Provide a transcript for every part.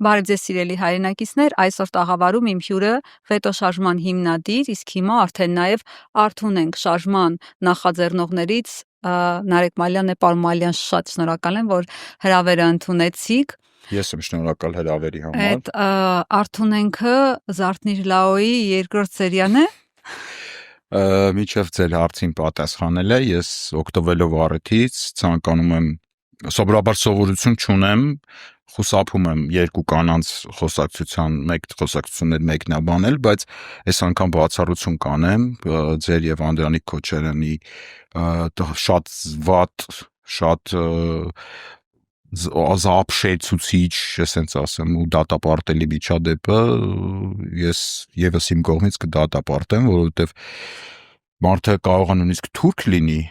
Բարև ձեզ սիրելի հայրենակիցներ, այսօր տաղավարում իմ հյուրը վետոշարժման հիմնադիր, իսկ հիմա արդեն նաև Արթուն ենք շարժման նախաձեռնողներից Նարեկ Մալյանն է, պարոն Մալյան, շատ շնորհակալ եմ, որ հրավերը ընդունեցիք։ Ես եմ շնորհակալ հրավերի համար։ Այդ Արթուն ենքը Զարթնիր Լաոյի երկրորդ սերիան է։ Միջև ձեր հարցին պատասխանել է, ես օգտվելով առիթից ցանկանում եմ սովորաբար սովորություն չունեմ, խուսափում եմ երկու կանանց խոսակցություններ մեկնաբանել, բայց այս անգամ բացառություն կանեմ ձեր եւ Անդրանիկ Քոչարյանի շատ վատ, շատ ազապշեցուցիչ, ասենց ասեմ, ու դատապարտելի միջադեպը ես եւս իմ կողմից կդատապարտեմ, որովհետեւ մարդը կարող է նույնիսկ թուրք լինի,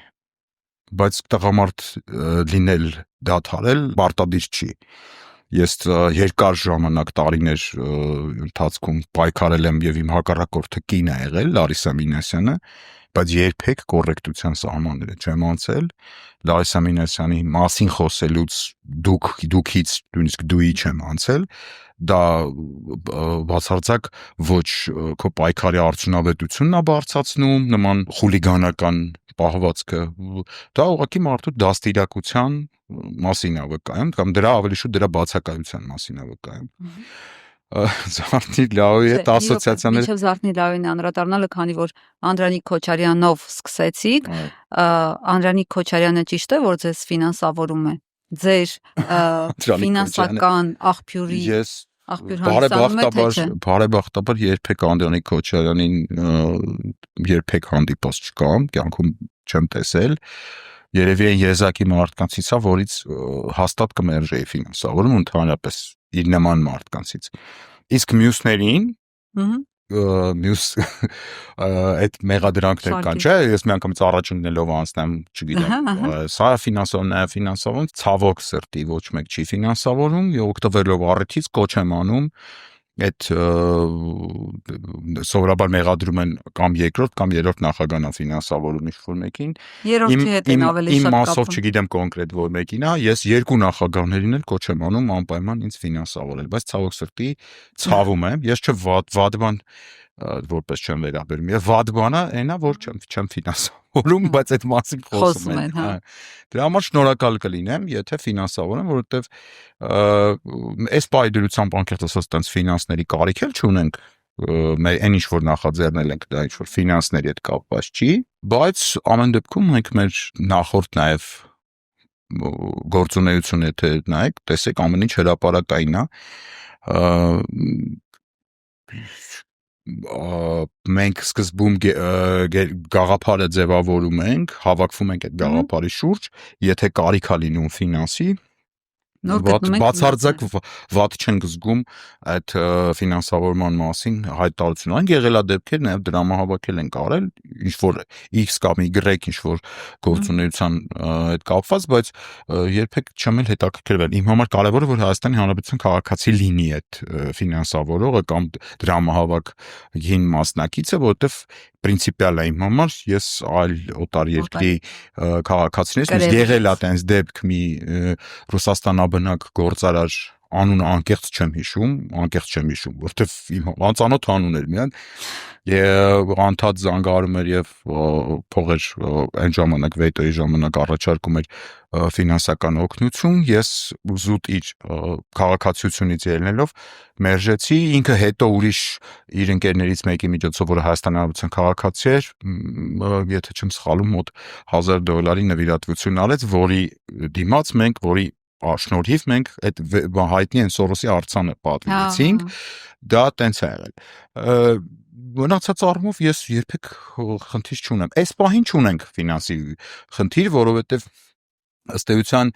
բայց տղամարդ լինել դադարել պարտադիր չի։ Ես երկար ժամանակ տարիներ ընթացքում պայքարել եմ եւ իմ հակառակորդը կին է եղել Լարիսա Մինասյանը, բայց երբեք կոռեկտության սահմանները չեմ անցել։ Լարիսա Մինասյանի մասին խոսելուց դուքից նույնիսկ դուի չեմ անցել, դա բացարձակ ոչ քո պայքարի արդյունավետությունն է բարձրացնում, նման խուլիգանական պահվածքը, դա ուղղակի մարդու դաստիարակության մասին է վկայում, կամ դրա ավելի շուտ դրա բացակայության մասին է վկայում։ Զարթնիր Լաոյի հետ ասոցիացիաներ Մինչև Զարթնիր Լաոյին անդրադառնալը, քանի որ Անդրանիկ Քոչարյանով սկսեցիք, Անդրանիկ Քոչարյանը ճիշտ է, որ ձեզ ֆինանսավորում է, ձեր ֆինանսական աղբյուրի բարեբախտաբար երբեք Անդրանիկ Քոչարյանին երբեք հանդիպած չկամ, կյանքում չեմ տեսել, երևի այն եզակի մարդկանցից է, որից հաստատ կմերժեի ֆինանսավորում, ընդհանրապես իր նման մարդկանցից։ Իսկ մյուսներին մյուս այդ մեղադրանքներ կան, չէ՞, ես մի անգամից առաջնելով անցնեմ, չգիտեմ, սա ֆինանսավորում, ցավոք սրտի ոչ մեկ չի ֆինանսավորում, եւ օգտվելով առիթից կոչ եմ անում այդ սովորաբար մեղադրում են կամ երկրորդ կամ երրորդ նախագահն է ֆինանսավորում ինչ-որ մեկին։ Երրորդի հետ են ավելի շատ կապում։ Իմ մասով չգիտեմ կոնկրետ որ մեկին է, ես երկու նախագահներին էլ կոչ եմ անում անպայման ինձ ֆինանսավորել, բայց ցավոք սրտի ցավում եմ, ես վատ բան որպես չեմ վերաբերում։ Եվ վատ բանը այն է, որ չեմ ֆինանսավորում, բայց այդ մասին խոսում են։ Դրա համար շնորհակալ կլինեմ, եթե ֆինանսավորեմ, որովհետև այս պայդրությամբ անկեղծ ասած տենց ֆինանսների կարիք էլ չունենք, այն ինչ որ նախաձեռնել ենք, դա ինչ որ ֆինանսների հետ կապված չի, բայց ամեն դեպքում մենք մեր նախորդ նաև գործունեությունը եթե նայեք, տեսեք ամեն ինչ հրապարակային է, մենք սկզբում գաղափարը ձևավորում ենք, հավաքվում ենք այդ գաղափարի շուրջ, եթե կարիք է լինում ֆինանսի, բացարձակ վատ չենք զգում այդ ֆինանսավորման մասին հայտարարություն։ Այն եղել է դեպքեր, նաև դրամահավաք ենք արել, ինչ որ X կամ Y ինչ որ գործունեության հետ կապված, բայց երբեք չեմ էլ հետաքրքրվել։ Իմ համար կարևորը որ Հայաստանի Հանրապետության քաղաքացի լինի այդ ֆինանսավորողը կամ դրամահավաքին մասնակիցը, որովհետև պրինցիպիալ է իմ համար, ես այլ օտար երկրի քաղաքացիներից եղել է տենց դեպք մի Ռուսաստանաբնակ գործարար անունը անկեղծ չեմ հիշում, որովհետև իմ անծանոթ անուն էր միայն եւ անդադ զանգահարում էր եւ փողեր այն ժամանակ վետոյի ժամանակ առաջարկում էր ֆինանսական օգնություն, ես զուտ իր քաղաքացիությունից ելնելով մերժեցի, ինքը հետո ուրիշ իր ընկերներից մեկի միջոցով, որը Հայաստանի Հանրապետության քաղաքացի էր, եթե չեմ սխալվում, մոտ $1000 նվիրատվություն արեց, որի դիմաց մենք, որի շնորհիվ մենք այդ հայտնի են Սորոսի արձանը պատվիրեցինք, դա տենց է եղել։ Մնացած առումով ես երբեք խնդիր չունեմ։ Այս պահին չունենք ֆինանսի խնդիր, որովհետև ըստ էության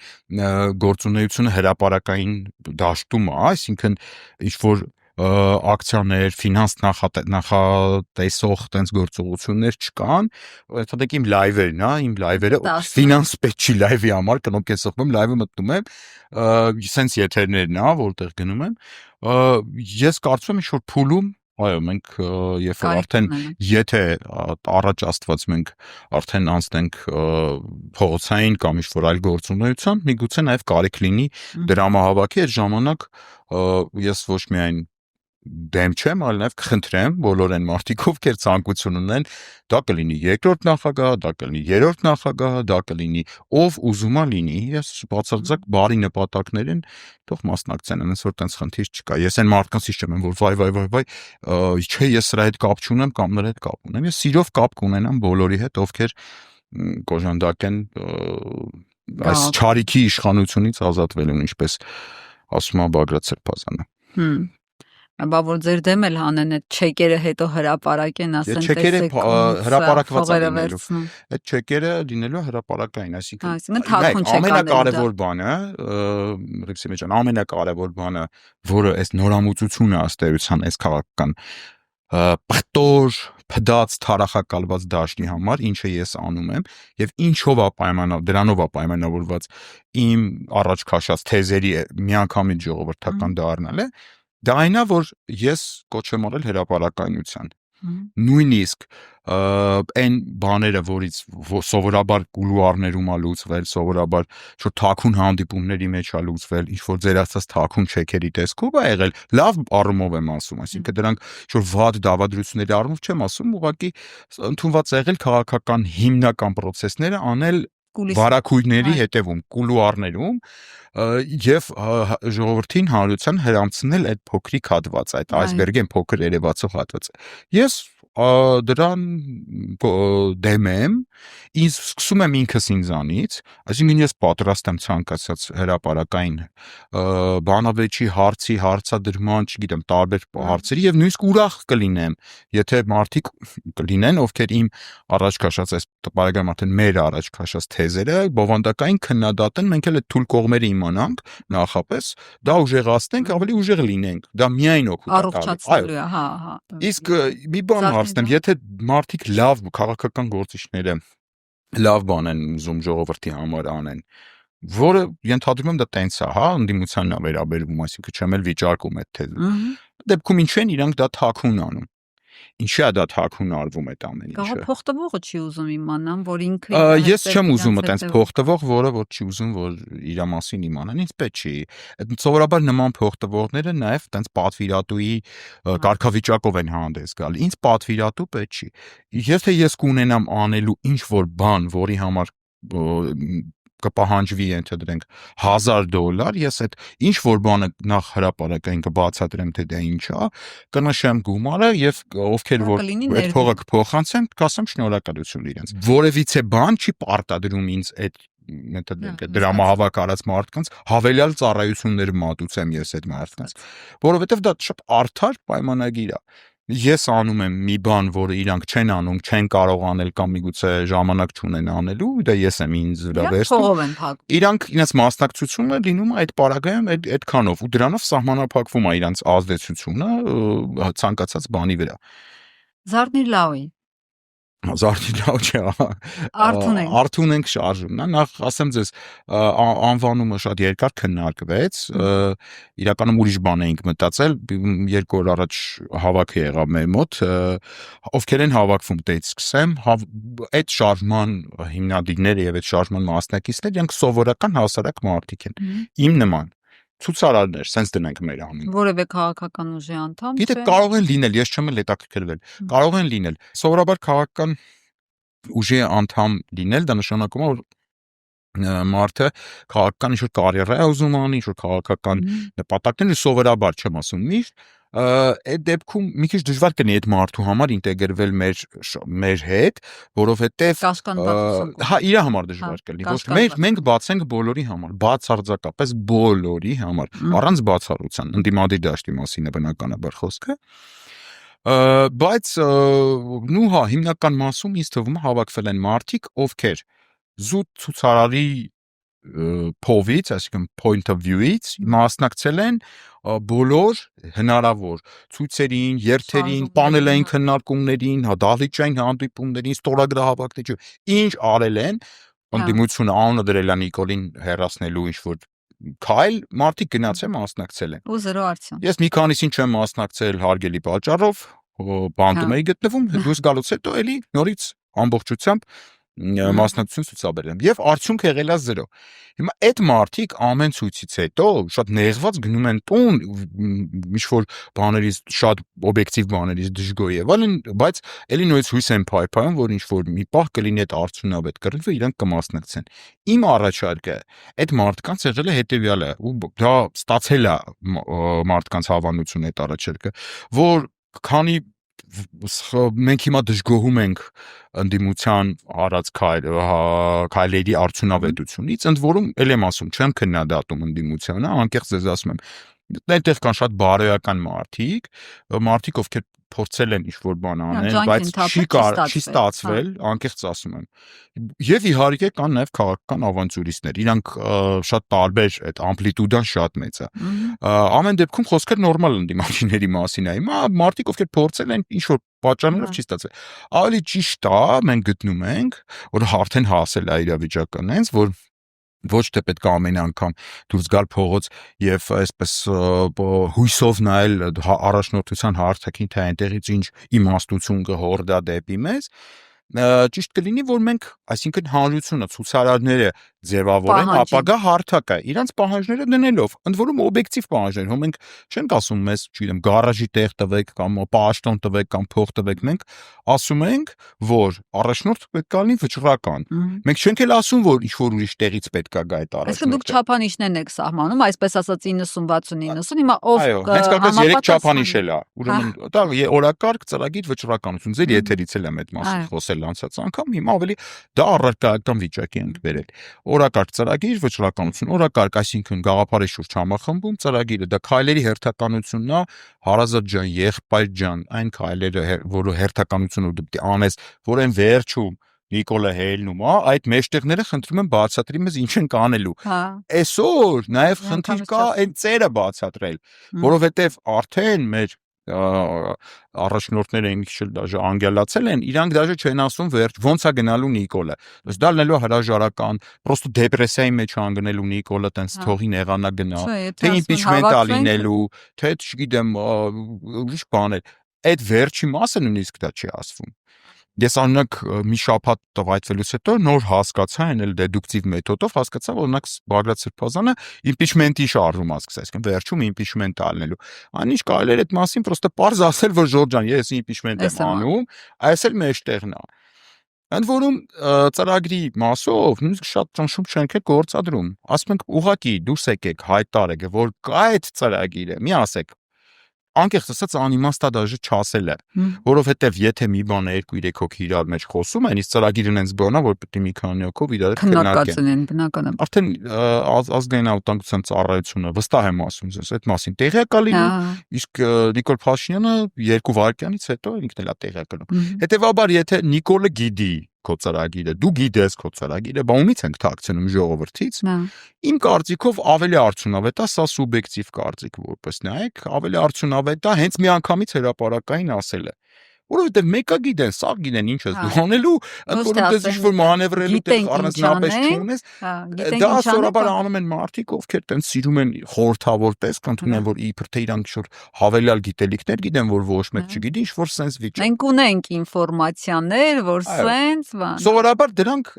գործունեությունը հրապարակային դաշտում է, այսինքն ինչ որ ակցիաներ, ֆինանս նախատեսող տենց գործողություններ չկան, երթադեպ իմ լայվերն է, իմ լայվերը ֆինանս պետք չի լայվի համար, կնոպ ես սխվում եմ, լայվը մտնում եմ, սենց եթերներն է, որտեղ գնում եմ, ես կարծում եմ ինչ որ փուլում այո, մենք երբ որ արդեն եթե առաջ Աստված մենք արդեն անցնենք փողոցային կամ ինչ-որ այլ գործունեության, միգուցե նաև կարիք լինի դրամահավաքի այդ ժամանակ ես ոչ միայն դեմ չեմ, այլ նաև կխնդրեմ բոլոր այն մարդիկ, ովքեր ցանկություն ունեն, դա կլինի երկրորդ նախագահ, դա կլինի երրորդ նախագահ, դա կլինի ով ուզում է լինի, ես բացարձակ բարի նպատակներին թող մասնակցեն, այնպես որ տենց խնդիր չկա։ Ես այն մարդկանցից չեմ, որ վայ, չէ, ես սրա հետ կապ չունեմ կամ նրա հետ կապ ունեմ։ Ես սիրով կապ կունենամ բոլորի հետ, ովքեր կոժանդակ են այս չարիքի իշխանությունից ազատվելուն, ինչպես ասում է Բագրատ Սրբազանը։ Բա որ ձեր դեմ էլ հանեն այդ չեկերը հետո հրապարակեն, ասեն տեսեք հրապարակված լինելու։ Այդ չեկերը լինելու հրապարակային, այսինքն ամենակարևոր բանը, Ռիփսիմե ջան, ամենակարևոր բանը, որը այս նորամուծությունը ըստեյության այս քաղաքական պտոր, փդած, թարախակալված դաշտի համար, ինչը ես անում եմ եւ ինչով է դրանով է պայմանավորված իմ առաջ քաշած թեզերի միանգամից ժողովրդական դառնալը, դա այն է, որ ես կոչ եմ արել հրապարակայնության։ Նույնիսկ այն բաները, որից սովորաբար կուլուարներում է լուծվել, սովորաբար շուտ թաքուն հանդիպումների մեջ է լուծվել, ինչ որ ձեր ասած թաքուն չեքերի տեսքով է եղել, լավ առումով եմ ասում, այսինքն դրանք ինչ որ վատ դավադրությունների առումով չեմ ասում, ուղղակի ընդունված է եղել քաղաքական հիմնական process-ները անել վարակույրների հետևում, կուլուարներում եւ ժողովրդին հանրության հրամցնել այդ փոքրիկ հատված, այդ այսբերգեն փոքր երևացող հատվածը։ Ես դրան դեմ եմ, ինձ սկսում եմ ինքս ինձանից, այսինքն ես պատրաստ եմ ցանկացած հրապարակային բանավեճի հարցի, հարցադրման, չգիտեմ, տարբեր հարցերի եւ նույնիսկ ուրախ կլինեմ, եթե մարդիկ կլինեն, ովքեր իմ առաջ քաշած այս բարեկամ արդեն մեր առաջ քաշած թեզերը բովանդակային քննադատեն, մենք էլ այդ թույլ կողմերը իմանանք, նախապես դա ուժեղացնենք, ավելի ուժեղ լինենք, դա միայն օգուտ է, հա։ Իսկ մի բան հարցնեմ, եթե մարդիկ լավ քաղաքական գործիչները լավ բան են ուզում ժողովրդի համար անեն, որը ենթադրում եմ դա տենց է, հա, ընդդիմությանն է վերաբերվում, այսինքն չեմ էլ վիճարկում այդ թեզը։ Դեպքում ինչու են իրանք դա թաքուն անում։ Ինչի է դա թաքուն արվում այդ ամեն ինչը։ Գաղափար փոխտվողը չի ուզում իմանան, որ ինքը Ես չեմ ուզում այտենց փոխտվող, որը որ չի ուզում, որ իր մասին իմանան, ինձ պետք չի։ Սովորաբար նման փոխտվողները նաև այտենց պատվիրատուի կարգավիճակով են հանդես գալ։ Ինձ պատվիրատու պետք չի։ Եթե ես կունենամ անելու ինչ որ բան, որի համար կպահանջվի ենթադրենք $1000, ես այդ ինչ որ բանը նախ հրապարակային կբացատրեմ, թե դա ինչ է, կնշեմ գումարը եւ ովքեր որ այդ փողը կփոխանցեն, կասեմ շնորհակալություն իրենց։ Որևիցե բան չի պարտադրում ինձ այդ ենթադրենք դրամահավաք արած մարդկանց հավելյալ ծառայություններ մատուցեմ ես այդ մարդկանց, որովհետեւ դա շատ արդար պայմանագիր է։ Ես անում եմ մի բան, որը իրանք չեն անում, չեն կարող անել կամ միգուցե ժամանակ չունեն անելու, դա ես եմ ինձ վրա վերցնում։ Իրանք իրենց մասնակցությունը լինում է այդ պարագայում այդքանով ու դրանով սահմանափակվում է իրանք ազդեցությունը ցանկացած բանի վրա։ Զարդնիր լավի։ Զարդնիր լավ չէ, Արթուն ենք շարժումն է, նախ ասեմ ձեզ, անվանումը շատ երկար քննարկվեց, իրականում ուրիշ բան էինք մտածել, 2 օր առաջ հավաքը եղավ մեր մոտ, ովքեր են հավաքվում, դից սկսեմ, այդ շարժման հիմնադիրները եւ այդ շարժման մասնակիցները, իրենք սովորական հասարակ մարդիկ են, իմ նման ցուցարարներ, sense դնենք մեր անուն։ Որևէ քաղաքական ուժի անդամ չէ։ Գիտեք, կարող են լինել, ես չեմ հետաքրքրվել։ Կարող են լինել։ Սովորաբար քաղաքական ուժի անդամ լինել, դա նշանակում է, որ մարդը քաղաքական ինչ-որ կարիերա է ուզում անի, ինչ-որ քաղաքական նպատակներ, սովորաբար չեմ ասում միշտ, այդ դեպքում մի քիչ դժվար կլինի այդ մարդու համար ինտեգրվել մեր հետ, որովհետև հա իր համար դժվար կլինի, ոչ մենք բացենք բոլորի համար, բացարձակապես բոլորի համար, առանց բացառության, ընդդիմադիր դաշտի մասին է բնականաբար խոսքը, բայց նու հա հիմնական մասում ինձ թվում է հավաքվել են մարդիկ, ովքեր զուտ ցուցարարի փովից, այսինքն point of view-ից մասնակցել են բոլոր հնարավոր ցույցերին, երթերին, պանելային քննարկումներին, դահլիճային հանդիպումներին, ստորագրահավաքներին, ինչ արել են, ընդդիմությունը անունը դրել է Նիկոլին հեռացնելու ինչ որ քայլ մարդիկ գնաց են մասնակցել են։ Ու 0 արդյունք։ Ես մի քանիսին չեմ մասնակցել հարգելի պատճառով, բանտում էի գտնվում, դուրս գալուց հետո էլի նորից ամբողջությամբ մասնակցություն ցուցաբերեմ եւ արդյունքը եղել է 0։ Հիմա այդ մարդիկ ամեն ցույցից հետո շատ նեղված գնում են տուն, ինչ-որ բաներից շատ օբյեկտիվ բաներից դժգոհ եւ այլն, բայց էլի նույնիսկ հույս են փայփայում, որ ինչ-որ մի պահ կլինի այդ արդյունավետ կռիվը, իրանք կմասնակցեն։ Իմ առաջարկը այդ մարդկանց եղել է հետեւյալը, ու դա ստացել է մարդկանց հավանություն այդ առաջարկը, որ քանի մենք հիմա դժգոհում ենք ընդդիմության արած քայլերի արդյունավետությունից, ընդ որում էլ եմ ասում, չեմ քննադատում ընդդիմությանը, անկեղծ ձեզ ասում եմ, այդտեղ կան շատ բարոյական մարդիկ, ովքեր փորձել են ինչ-որ բան անել, բայց չի ստացվել, անկեղծ ասում եմ։ Եվ իհարկե կան նաև քաղաքական ավանտյուրիստներ, իրանք շատ տարբեր, այդ ամպլիտուդան շատ մեծ է։ Ամեն դեպքում խոսքը նորմալ ընդդիմությունների մասին է։ Հիմա մարդիկ, ովքեր փորձել են ինչ-որ պատճառներով չի ստացվել։ Ավելի ճիշտ է, մենք գտնում ենք, որ արդեն հասել է իրավիճակը այնց, որ ոչ թե պետք է ամեն անգամ դուրս գալ փողոց եւ այսպես հույսով նայել առաջնորդության հարթակին, թե այնտեղից ինչ իմաստություն կհորդա դեպի մեզ, ճիշտ կլինի, որ մենք, այսինքն հանրությունը, ցուցարարները ձևավորեն ապագա հարթակը, իրանց պահանջները դնելով, ընդ որում օբյեկտիվ պահանջներ, հո մենք չենք ասում մեզ, չգիտեմ, գարաժի տեղ տվեք կամ պաշտոն տվեք կամ փող տվեք, մենք ասում ենք, որ առաջնորդը պետք է լինի վճռական։ Մենք չենք էլ ասում, որ ինչ-որ ուրիշ տեղից պետք է գա այդ առաջնորդը։ Այսինքն դուք չափանիշներն եք սահմանում, այսպես ասած 90-60-90, հիմա ով հենց կակաց 3 չափանիշ էլ է։ Ուրեմն դա օրակարգ, ծրագիր, վճռականություն, ձեր եթերից էլ եմ այդ մասին խոսել անցած անգամ, հիմա ավելի դա առարկայական վիճակի ենք վերել։ Օրակարգ ծրագիր, վճռականություն, օրակարգ, այսինքն գաղափարի շուրջ համախմբում, ծրագիրը դա քայլերի հերթականությունն է, հարազատ ջան, եղբայր ջան, այն քայլերը, որը հերթականությունը դու պետք է անես, որ այն վերջում Նիկոլը հելնում է, այդ մեջտեղները խնդրում են բացատրի մեզ ինչ են կանելու։ Այսօր նաև խնդիր կա այն ծերը բացատրել, որովհետև արդեն մեր առաջնորդները ինչ էլ դաժե անգելացել են, իրանք դաժե չեն ասում վերջ ոնց է գնալու Նիկոլը։ Ըստ դա լինելու հրաժարական, պրոստը դեպրեսիայի մեջ անգնելու Նիկոլը տենց թողին եղանա գնա, թե իմպիչմենտ է լինելու, թե չգիտեմ ուրիշ բաներ։ Այդ վերջի մասը նույնիսկ դա չի ասվում։ Ես անունակ մի շաբաթ տվայտվելուց հետո նոր հասկացա, այն էլ դեդուկտիվ մեթոդով հասկացա, որ օրինակ Բագրատ Սրբազանը իմպիչմենտի շարժում ասկսեց, այսինքն վերջում իմպիչմենտ ալնելու։ Այնինչ կարելի էր այդ մասին պրոստը պարզ ասել, որ Ժորժ ջան, ես իմպիչմենտ եմ անում, այս էլ մեջտեղն է։ Ընդ որում ծրագրի մասով նույնիսկ շատ ճնշում չենք է գործադրում։ Ասում ենք ուղղակի դուրս եկեք, հայտարարեք, որ կա այդ ծրագիրը, մի ասեք։ Անկեղծ ասած անիմաստ է դաժե չասել է, որովհետև եթե մի բանը 2-3 հոգի իրար մեջ խոսում են, իսկ ծրագիրն այնպես բանա, որ պետք է մի քանի հոգով իրար քննարկեն, բնական է։ Արդեն ազգային անվտանգության ծառայությունը վստահ եմ ասում ձեզ, այդ մասին տեղյակ է լինում, իսկ Նիկոլ Փաշինյանը 2 վայրկյանից հետո ինքն էլ է տեղյակ լինում։ Հետևաբար, եթե Նիկոլը գիտի քո ծրագիրը, դու գիտես քո ծրագիրը, բա ումից ենք թաքցնում ժողովրդից։ Իմ կարծիքով ավելի արդյունավետ է, սա սուբյեկտիվ կարծիք որպես նայեք, ավելի արդյունավետ է հենց միանգամից հրապարակային ասելը։ Որովհետև մեկը գիտեն, սա գիտեն ինչ ես դու անելու, ընդ որում դες ինչ-որ մանևրելու տեղ առանձնապես չունես, դա սովորաբար անում են մարդիկ, ովքեր տենց սիրում են խորհրդավոր տեսք, ընդունել որ իբր թե իրանք ինչ-որ հավելյալ գիտելիքներ գիտեն, որ ոչ մեկ չգիտի, ինչ-որ սենց վիճակ։ Մենք ունենք ինֆորմացիաներ, որ սենց բան։ Սովորաբար դրանք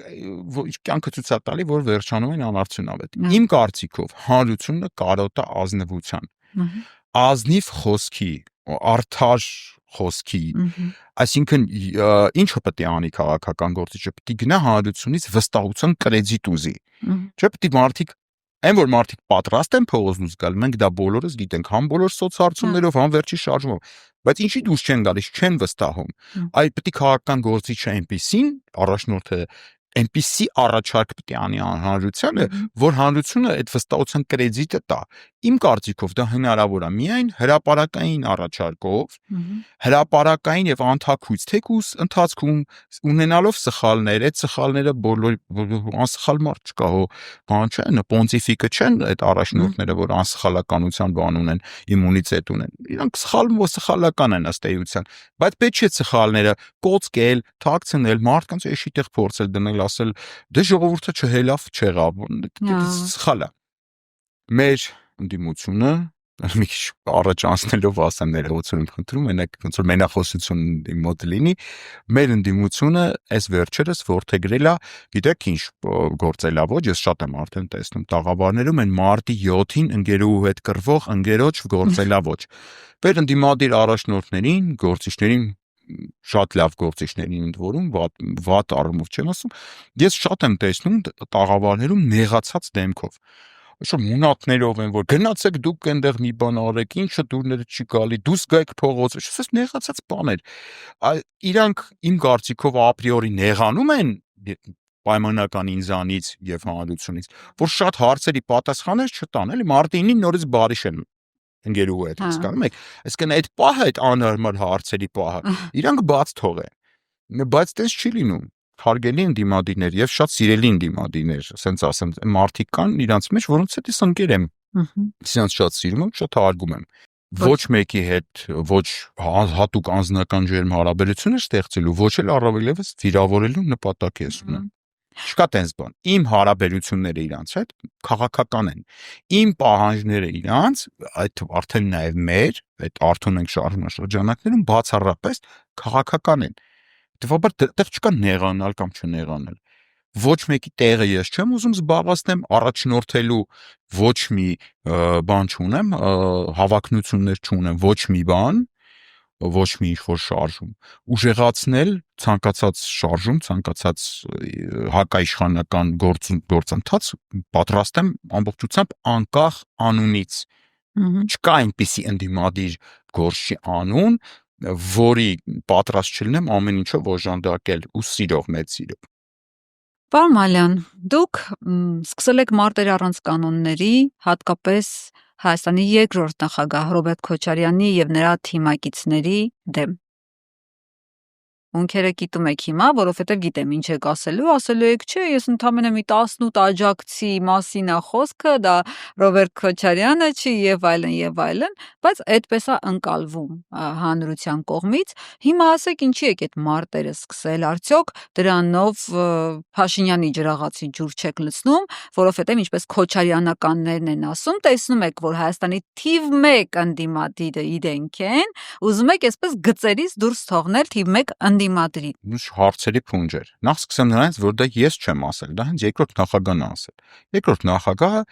կյանքը ցույց է տալի, որ վերջանում են անարդյունավետ։ Իմ կարծիքով հանրությունը կարոտ է ազնվության։ Ազնիվ խոսքի, արդար խոսքի, այսինքն ինչը պետք է անի քաղաքական գործիչը, պետք է գնա հանրությունից վստահության կրեդիտ ուզի։ Չէ՞ պետք է մարդիկ այն որ մարդիկ պատրաստ են փողոց գալ, մենք դա բոլորս գիտենք, համ բոլոր սոցհարցումներով, համ վերջի շարժումով, բայց ինչի դուրս չեն գալիս, չեն վստահում։ Այ պետք է քաղաքական գործիչը այնպեսին առաջնորդը այնպիսի առաջարկ պետք է անի հանրությանը, որ հանրությունը այդ վստահության կրեդիտը տա։ Իմ կարծիքով դա հնարավոր է միայն հրապարակային առաջարկով, հրապարակային եւ անթաքույց թեկուս ընթացքում ունենալով սխալներ, այդ սխալները բոլոր անսխալ մարդ չկա, հո բան չեն, պոնտիֆիկը չեն այդ առաջնորդները, որ անսխալականության բան ունեն, իմունիտետ ունեն։ Իրանք սխալական են ըստ էության, բայց պետք չէ սխալները կոծկել, թաքցնել, մարդկանց էշի տեղ փորձել դնել ասել դե ժողովուրդը չհելավ չեղավ, սխալ է։ մեր ընդդիմությունը մի քիչ առաջ անցնելով ասեմ ներողություն եմ խնդրում, մենակ ոնց որ մենախոսություն իմ մոտ լինի, մեր ընդդիմությունը այս վերջերս ворթեգրել է, գիտեք ինչ գործելավոճ, ես շատ եմ արդեն տեսնում տաղավարներում այն մարտի 7-ին ընկերուհու հետ կռվող ընկերոջ գործելավոճ։ Մեր ընդդիմադիր առաջնորդներին, գործիչներին շատ լավ գործիչներին ընդ որում, վատ առումով չեմ ասում, ես շատ եմ տեսնում տաղավարներում նեղացած դեմքով։ Շո մունատներով են որ գնացեք դուք այնտեղ մի բան արեք, ինչը դուրները չի գալի, դուս գայք փողոցը, շուտ նեղացած բաներ։ Իրանք իմ կարծիքով ապրիորի նեղանում են պայմանական ինձանից եւ հանրությունից, որ շատ հարցերի պատասխաններ չտան, էլի մարտի 9-ին նորից բարիշ են ընկերուհու հետ, հասկանում եք։ Այսինքն այդ պահը, այդ անհարմար հարցերի պահը, իրանք բաց թողեն։ Բայց տես չի լինում։ Հարգելի ընդդիմադիրներ եւ շատ սիրելի ընդդիմադիրներ, ասենց ասեմ, մարդիկ կան իրանց մեջ, որոնց հետ ես ընկեր եմ։ Իրանց շատ սիրում եմ, շատ հարգում եմ։ Ոչ մեկի հետ ոչ հատուկ անձնական ջերմ հարաբերություններ ստեղծելու, ոչ էլ առավելևս վիրավորելու նպատակ ես ունեմ։ Չկա տենց բան։ Իմ հարաբերությունները իրանց հետ քաղաքական են։ Իմ պահանջները իրանց, այդ արդեն նաև մեր, այդ արդյուն ենք շրջանակներում բացառապես քաղաքական են։ Դեպաբար դեռ չկա նեղանալ կամ չնեղանալ։ Ոչ մեկի տեղը ես չեմ ուզում զբաղեցնեմ, առաջնորդելու ոչ մի բան չունեմ, հավակնություններ չունեմ, ոչ մի բան, ոչ մի ինչ-որ շարժում։ Ուժեղացնել ցանկացած շարժում, ցանկացած հակաիշխանական գործընթաց պատրաստ եմ ամբողջությամբ անկախ անունից։ Չկա այնպիսի ընդդիմադիր գործի անուն, որի պատրաստ չլինեմ ամեն ինչով օժանդակել ու սիրով, մեծ սիրով։ Պարոն Մալյան, դուք սկսել եք մարտեր առանց կանոնների, հատկապես Հայաստանի երկրորդ նախագահ Ռոբերտ Քոչարյանի եւ նրա թիմակիցների դեմ։ Ունքերը կիտում եք հիմա, որովհետև գիտեմ ինչ եք ասելու եք, չէ, ես ընդամենը մի 18 աջակցի մասին է խոսքը, դա Ռոբերտ Քոչարյանը չի եւ այլն, բայց այդպես է ընկալվում հանրության կողմից։ Հիմա ասեք ինչի եք այդ մարտերը սկսել, արդյոք դրանով Փաշինյանի ջրաղացի ջուր չեք լցնում, որովհետև ինչպես Քոչարյանականներն են ասում, տեսնում եք, որ Հայաստանի թիվ 1 ընդդիմադիրը իրենք են, ուզում եք այսպես գծերից դուրս թողնել թիվ 1 ընդդիմադրի։ Հարցերի փունջ էր։ Նախ սկսեմ նրանից, որ դա ես չեմ ասել, դա հենց երկրորդ նախագահն է ասել։ Երկրորդ նախագահը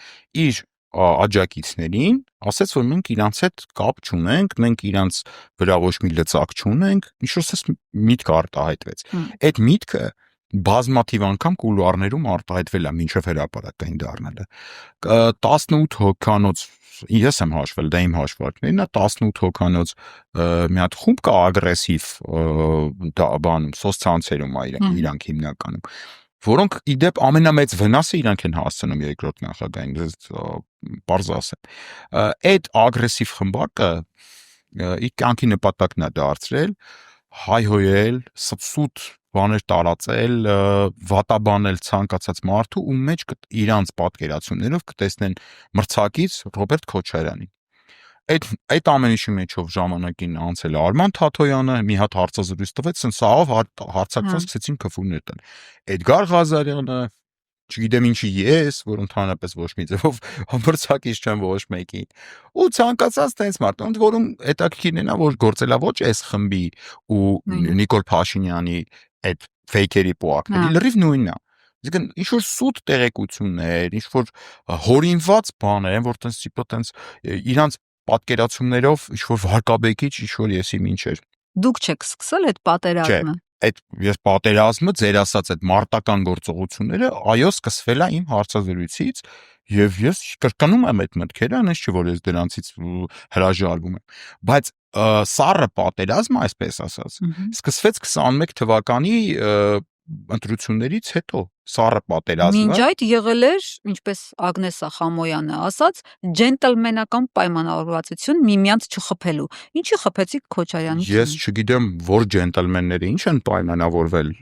իր աջակիցներին ասաց, որ մենք իրանց հետ կապ չունենք, մենք իրանց վրա ոչ մի լծակ չունենք, ինչ-որ միտք արտահայտվեց։ Այդ միտքը բազմաթիվ անգամ կուլուարներում արտահայտվել է մինչև հրապարակային դառնալը։ 18 հոգանոց ես եմ հաշվել, դա իմ հաշվարկներն է, 18 հոգանոց մի հատ խումբ կա ագրեսիվ բանում, սոցցանցերում իրանք հիմնականում, որոնք իդեպ ամենամեծ վնասը իրանք են հասցնում երկրորդ նախագահին, պարզ ասեմ։ Այդ ագրեսիվ խմբակը իր կյանքի նպատակն է դարձրել հայհոյել, սուտ բաներ տարածել, վատաբանել ցանկացած մարդու ու մեջ իրանց պատկերացումներով կտեսնեն մրցակից Ռոբերտ Քոչարյանին։ Այդ ամեն ինչի մեջով ժամանակին անցել է Արման Թաթոյանը, մի հատ հարցազրույց տվեց, սաղով հարցակցած սկսեցին քֆուրներ տալ։ Էդգար Ղազարյանը, չգիտեմ ինչի ես, որ ընդհանրապես ոչ մի ձևով մրցակից չեմ ոչ մեկին։ Ու ցանկացած տենց մարդ, ընդ որում հետաքրքիրն է, որ գործելավոճ այս խմբի ու Նիկոլ Փաշինյանի այդ ֆեյքերի պոակների լրիվ նույնն է։ Այսինքն ինչ որ սուտ տեղեկություններ, ինչ որ հորինված բաներ, որ տենց իրանց պատկերացումներով ինչ որ վարկաբեկիչ, ինչ որ եսի ինչեր։ Դուք չեք սկսել այդ պատերազմը։ Այդ ես պատերազմը, ձեր ասած այդ մարտական գործողությունները, այո, սկսվել է իմ հարցազրույցից եւ ես կրկնում եմ այդ մտքերը, այնպես չէ որ ես դրանցից հրաժարվում եմ, բայց սառը պատերազմը, այսպես ասած, սկսվեց 21 թվականի ընտրություններից հետո, սառը պատերազմը։ Մինչ այդ եղել էր, ինչպես Ագնես Խամոյանը ասաց, ջենտլմենական պայմանավորվածություն միմյանց չխփելու։ Ինչի խփեցիք Քոչարյանին։ Ես չգիտեմ, որ ջենտլմենները ինչ են պայմանավորվել,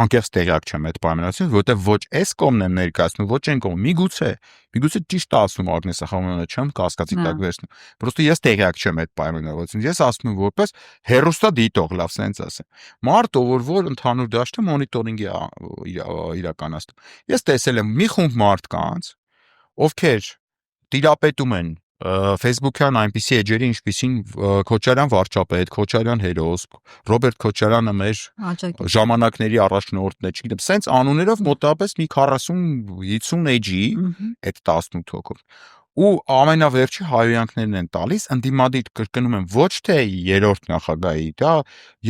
անկեղծ տեղյակ չեմ այդ պայմանավորվածությունից, որտեղ ոչ այս կողմն եմ ներկայացնում, ոչ այն կողմը։ Միգուցե ճիշտ է ասում Ագնես Խամոյանը, չեմ կասկածի տակ վերցնում։ Պրոստը ես տեղյակ չեմ այդ պայմանավորվածությունից։ Ես ասում եմ որպես հերոստադիտող, լավ սենց ասեմ։ Մարդը, որ ընդհանուր դաշտը մոնիտորինգ է իրականացնում։ Ես տեսել եմ մի խումբ մարդկանց, ովքեր տիրապետում են Facebook-յան այնպիսի էջերի, ինչպիսին Քոչարյան վարչապետ, Քոչարյան հերոս, Ռոբերտ Քոչարյանը մեր ժամանակների առաջնորդն է, չգիտեմ, սենց անուններով մոտավորապես մի 40-50 էջի այդ 18 հոգով։ Ու ամենավերջի հայոյանքներն են տալիս, ընդդիմադիր կրկնում եմ ոչ թե երրորդ նախագահի, դա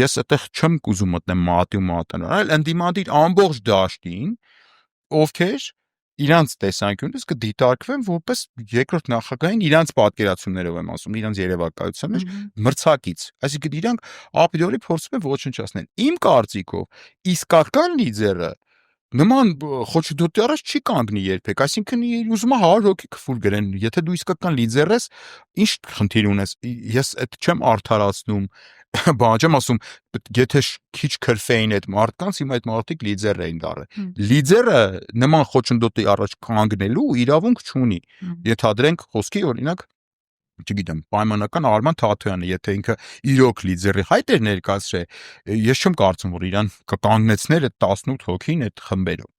ես այդտեղ չեմ ուզում մտնեմ մատի ու մատանալ, այլ ընդդիմադիր ամբողջ դաշտին, ովքեր իրանց տեսանկյունից կդիտարկվեն որպես երկրորդ նախագահային իրանց պատկերացումներով եմ ասում, իրանց երևակայության մեջ մրցակից, այսինքն իրանք ապրիորի փորձում են ոչնչացնել։ Իմ կարծիքով իսկական լիդերը նման խոչընդոտի առաջ չի կանգնի երբեք, այսինքն ուզում է 100 հոգի քֆուր գրեն, եթե դու իսկական լիդեր ես, ինչ խնդիր ունես, ես այդ չեմ արդարացնում, բան չեմ ասում, եթե քիչ քրֆեին այդ մարդկանց, հիմա այդ մարդիկ լիդեր էին դառել։ Լիդերը նման խոչընդոտի առաջ կանգնելու իրավունք չունի։ Ենթադրենք խոսքի օրինակ, չգիտեմ, պայմանական Արման Թաթոյանը, եթե ինքը իրոք լիդերի հայտ էր ներկայացրել, ես չեմ կարծում, որ իրան կկանգնեցներ այդ 18 հոգին այդ խմբերով։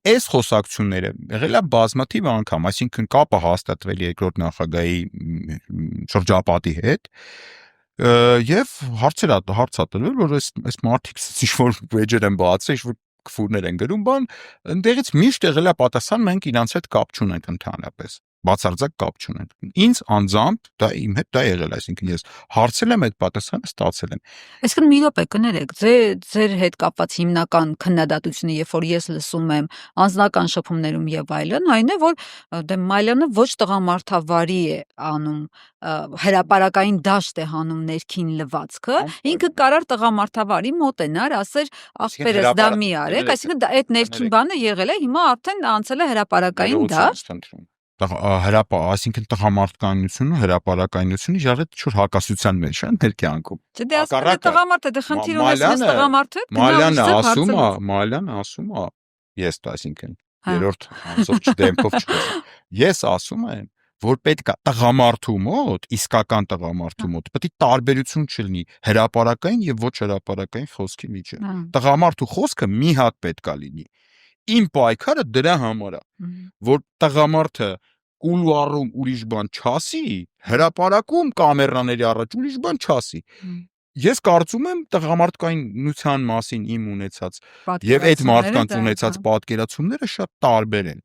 Այս խոսակցությունները եղել է բազմաթիվ անգամ, այսինքն կապը հաստատվել երկրորդ նախագահի շրջապատի հետ, եւ հարց ա տրվել, որ այս մարդիկ ինչ-որ վեջեր են բացել, ինչ-որ քֆուրներ են գրում, բան, ընդեղից միշտ եղել է պատասխան, մենք իրանց հետ կապ չունենք ընդհանրապես, բացարձակ կապ չունենք։ Ինձ անձամբ դա իմ հետ դա եղել, այսինքն ես հարցել եմ, այդ պատասխանը ստացել եմ։ Այսինքն մի րոպե կներեք, ձեր հետ կապված հիմնական քննադատությունը, երբ որ ես լսում եմ անձնական շփումներում եւ այլն, այն է, որ դե Մալյանը ոչ տղամարդավարի է անում, հրապարակային դաշտ է հանում ներքին լվացքը, ինքը կարար տղամարդավարի մոտենար, ասեր ախպերս դա մի արեք, այսինքն այդ ներքին բանը եղել է, հիմա արդեն անցել է հրապարակային դաշտ։ Այսինքն տղամարդկանությունը, հրապարակայնությունը իրար հետ ինչ-որ հակասության մեջ են մեր կյանքում։ Դե ասել տղամարդը, դե խնդիր ունես ես տղամարդը, Մալյանը ասում է, ես այսինքն երրորդ անձով չդեմքով չխոսեմ։ Ես ասում եմ, որ պետք է տղամարդու մոտ, իսկական տղամարդու մոտ, պետք է տարբերություն չլինի հրապարակային եւ ոչ հրապարակային խոսքի միջեւ։ Տղամարդու խոսքը մի հատ պետք է լինի։ Իմ պայքարը դրա համար է, որ տղամարդը կուլուարում ուրիշ բան չասի, հրապարակում կամերաների առաջ ուրիշ բան չասի։ Ես կարծում եմ տղամարդկայնության մասին իմ ունեցած եւ այդ մարդկանց ունեցած պատկերացումները շատ տարբեր են։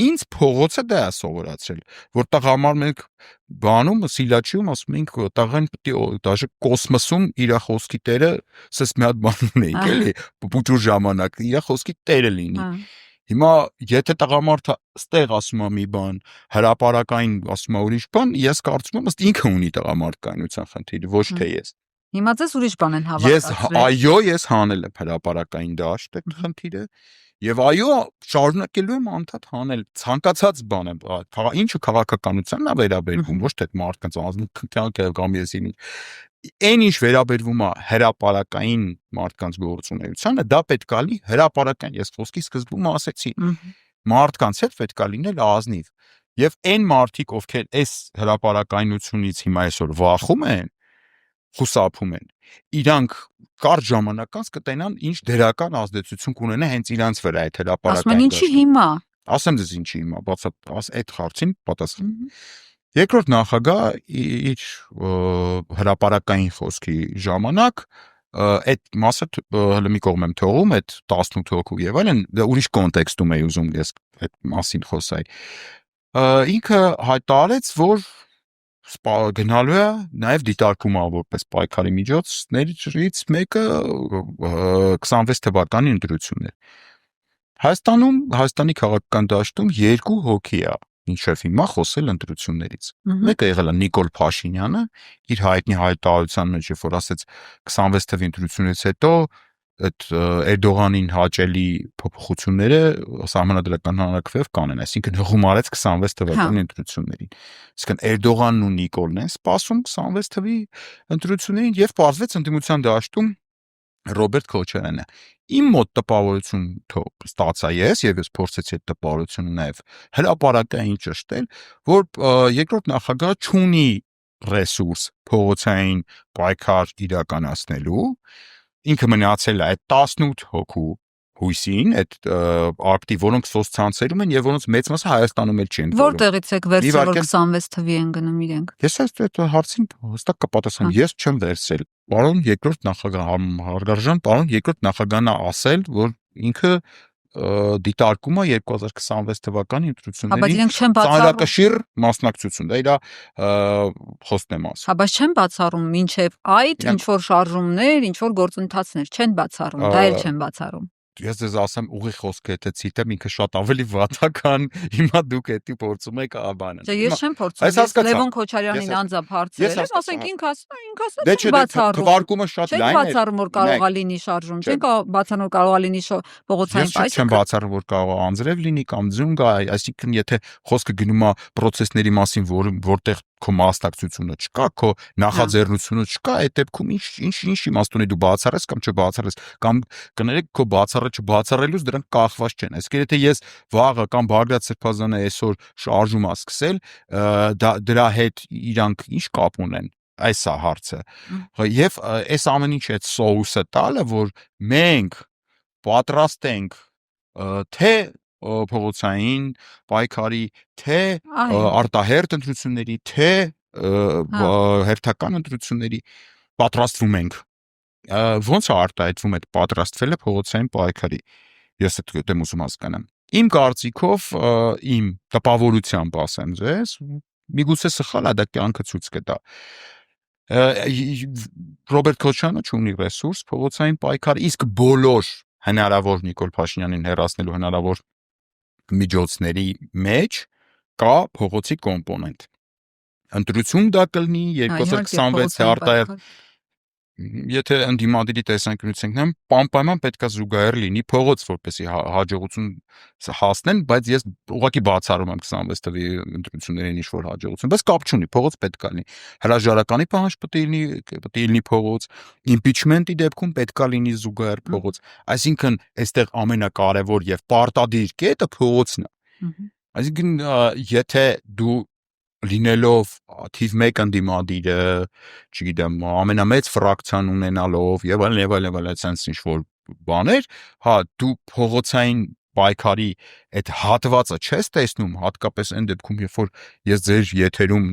Ինձ փողոցը դա է սովորացրել, որ տղամարդ մենք բանում սիլաչիում ասում ենք տղան պետք է դաժե կոսմոսում իր խոսքի տերը, ասես մի հատ բան ունենք, էլի, փուճուր ժամանակ իր խոսքի տերը լինի։ Հիմա եթե տղամարդը ստեղ ասում է մի բան, հրապարակային ասում է ուրիշ բան, ես կարծում եմ ըստ ինքը ունի տղամարդկայնության խնդիր, ոչ թե ես։ Հիմա ձեզ ուրիշ բան են հավատացրել։ Ես հանել եմ հրապարակային դաշտ այդ խնդիրը եւ այո, շարունակելու եմ անդադ հանել ցանկացած բան եմ, ինչը քաղաքականությանն է վերաբերվում, ոչ թե մարդկանց ազնիվ կամ եսին։ Այն ինչ վերաբերվում է հրապարակային մարդկանց գործունեությանը, դա պետք է լինի հրապարակային, ես խոսքի սկզբում ասեցի։ Մարդկանց հետ պետք է լինել ազնիվ։ Եվ այն մարդիկ, ովքեր այս հրապարակայնությունից հիմա այսօր վախում են, խուսափում են, իրանք կարճ ժամանակ անց կտենան ինչ դրական ազդեցություն կունենա հենց իրանց վրա այդ հրապարակային։ Ասում են ինչի հիմա։ Ասեմ ձեզ ինչի հիմա, բացած այդ հարցին պատասխան։ Երկրորդ նախագահ իր հրապարակային խոսքի ժամանակ այդ մասը հələ մի կողմ եմ թողում, այդ 18 հոգու եւ այլն, դա ուրիշ կոնտեքստում է ուզում ես այդ մասին խոսայի։ Ինքը հայտարարեց, որ գնալու է նաև դիտարկում որպես պայքարի միջոցներից մեկը 26 թվականի ընտրություններ։ Հայաստանի քաղաքական դաշտում 2 հոգի է ինչեւ հիմա խոսել ընտրություններից։ Մեկը եղել է Նիկոլ Փաշինյանը, իր հայտնի հայտարարության մեջ, որ ասեց 26 թվականի ընտրությունից հետո այդ Էրդողանին հաճելի փոփոխությունները սահմանադրական հանրակրվեով կանեն, այսինքն հղում արեց 26 թվականի ընտրություններին։ Իսկն Էրդողանն ու Նիկոլն են սպասում 26 թվականի ընտրություններին եւ պարզվեց ընդդիմության դաշտում Ռոբերտ Քոչարյանը։ Իմ մոտ տպավորություն ստացա ես եւ ես փորձեցի այդ տպավորությունը նաեւ հրապարակային ճշտել, որ երկրորդ նախագահը չունի ռեսուրս փողոցային պայքար իրականացնելու, ինքը մնացել է այդ 18 հոգու հույսին, այդ ակտիվ, որոնք սոցցանցերում են եւ որոնց մեծ մասը Հայաստանում էլ չեն։ Որտեղից եք վերցրել, որ 26 թվի են գնում իրենք։ Ես այդ հարցին հստակ կպատասխանեմ, ես չեմ վերցրել։ Պարոն երկրորդ նախագահ Հարգարժան, պարոն երկրորդ նախագահն է ասել, որ ինքը դիտարկում է 2026 թվականի ընտրությունների ծանրակշիռ մասնակցություն, դա իր խոստն եմ ասում։ Հա, բայց չեն բացառում մինչև այդ ինչ որ շարժումներ, ինչ որ գործընթացներ չեն բացառում, դա էլ չեն բացառում։ Ես ձեզ ասեմ ուղի խոսքը եթե ցիտեմ ինքը շատ ավելի վատական հիմա դուք էդի փորձում եք բանը։ Չէ, ես չեմ փորձում։ Ես Լևոն Քոչարյանին անձամբ հարցրել եմ, ասենք ինքը ասում բացառում։ Քվարկումը շատ լայն է։ Չեն բացառում որ կարող է լինի շարժում, չեն բացառում որ կարող է լինի փողոցային պայթք։ Ես չեմ բացառում որ կարող է անձրև լինի կամ ձուն գա, այսինքն եթե խոսքը գնում է process-ների մասին, որտեղ քո մասնակցությունը չկա, քո նախաձեռնությունը չկա, այդ դեպքում ինչ իմաստ ունի դու բացառես կամ չբացառես, կամ կներեք քո չբացառելուց դրանք կախված չեն։ Այսինքն եթե ես վաղը կամ Բաղդադ Սրբազանը այսօր շարժում է սկսել, դրա հետ իրանք ինչ կապ ունեն։ Այս է հարցը։ Եվ այս ամեն ինչ այդ սոուսը տալը, որ մենք պատրաստ ենք թե փողոցային պայքարի, թե արտահերթ ընտրությունների, թե հերթական ընտրությունների պատրաստվում ենք։ Ոնց է արտահայտվում այդ պատրաստվելը փողոցային պայքարի։ Ես այդ եմ ուզում հասկանամ։ Իմ կարծիքով, իմ տպավորությամբ ասեմ ձեզ, միգուցե սխալ է, դա կյանքը ցույց կտա։ Ռոբերտ Քոչարյանը չունի ռեսուրս փողոցային պայքար, իսկ բոլոր հնարավոր Նիկոլ Փաշինյանին հեռացնելու հնարավոր միջոցների մեջ կա փողոցի կոմպոնենտ։ Ընտրություն դա կլինի 2026 արտահերթ Եթե ընդդիմադիրի տեսանկյունից ենք նայում, պայման պետք է զուգահեռ լինի փողոց, որպեսզի հաջողություն հասնեն, բայց ես ուղղակի բացառում եմ 26 թվականի ընտրություններին ինչ-որ հաջողություն, բայց կապ չունի, փողոց պետք է լինի։ Հրաժարականի պահանջ պետք է լինի փողոց, impeachment-ի դեպքում պետք է լինի զուգահեռ փողոց։ Այսինքն, այստեղ ամենակարևոր եւ պարտադիր կետը փողոցն է։ Այսինքն, եթե դու լինելով թիվ 1 ընդդիմադիրը, չգիտեմ, ամենամեծ ֆրակցիան ունենալով եւ այլն, sense ինչ-որ բաներ, հա, դու փողոցային պայքարի այդ հատվածը չես տեսնում, հատկապես այն դեպքում, երբ որ ես ձեր եթերում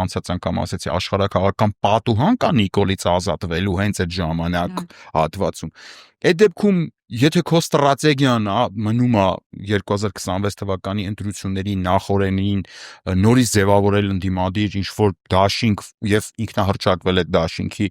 անցած անգամ ասեցի աշխարհակաղակական պատուհան կա Նիկոլից ազատվելու հենց այդ ժամանակ հատվածում։ Այդ դեպքում եթե քո ստրատեգիան մնում է 2026 թվականի ընտրությունների նախօրենին նորից ձևավորել ընդդիմադիր ինչ-որ դաշինք եւ ինքնահռչակվել այդ դաշինքի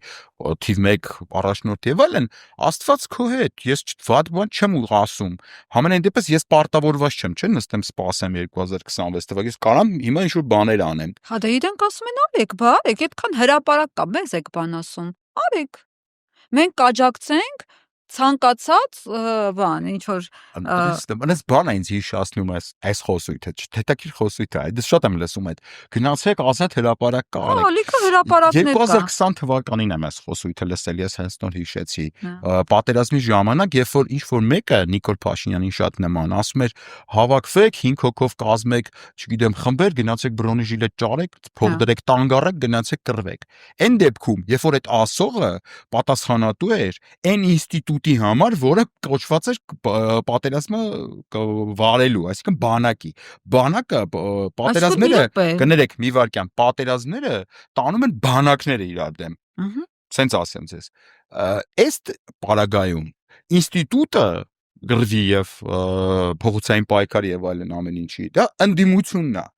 թիվ 1 առաջնորդ եւ այլն, Աստված քո հետ, ես վատ բան չեմ ասում։ Համենայն դեպս ես պարտավորված չեմ, չէ՞, նստեմ սպասեմ 2026 թվականի, ես կարամ հիմա ինչ-որ բաներ անեմ։ Հա դա իրենք ասում են արեք, այդքան հրաապարակ կա, մեզ եք բան ասում։ Արեք։ Մենք կաջակցենք ցանկացած բան, ինչ որ Այս բանը ինձ հիշեցնում է այս խոսույթը, հետաքրքիր խոսույթ է, դες շատ եմ լսում այդ։ Գնացեք ազատ հրապարակ կարեք։ Լիքը հրապարակներ կա։ 2020 թվականին եմ այս խոսույթը լսել, ես հենց նոր հիշեցի։ Պատերազմի ժամանակ, երբ որ ինչ որ մեկը Նիկոլ Փաշինյանին շատ նման ասում էր, հավաքվեք 5 հոգով կազմեք, չգիտեմ, խմբեր, գնացեք բրոնի ժիլետ ճարեք, փող դրեք, տանգ առեք, գնացեք կռվեք։ Այն դեպքում, երբ որ այդ ասողը պատասխանատու էր այն ինստիտուտի համար, որը կոչված էր պատերազմը վարելու, այսինքն բանակի։ Բանակը պատերազմները, կներեք, մի վարքյան, պատերազմները տանում են բանակները իրար դեմ։ Սենց ասեմ ձեզ։ Այս պարագայում ինստիտուտը գրվի եւ փողոցային պայքարի եւ այլն ամեն ինչի, դա ընդդիմությունն է։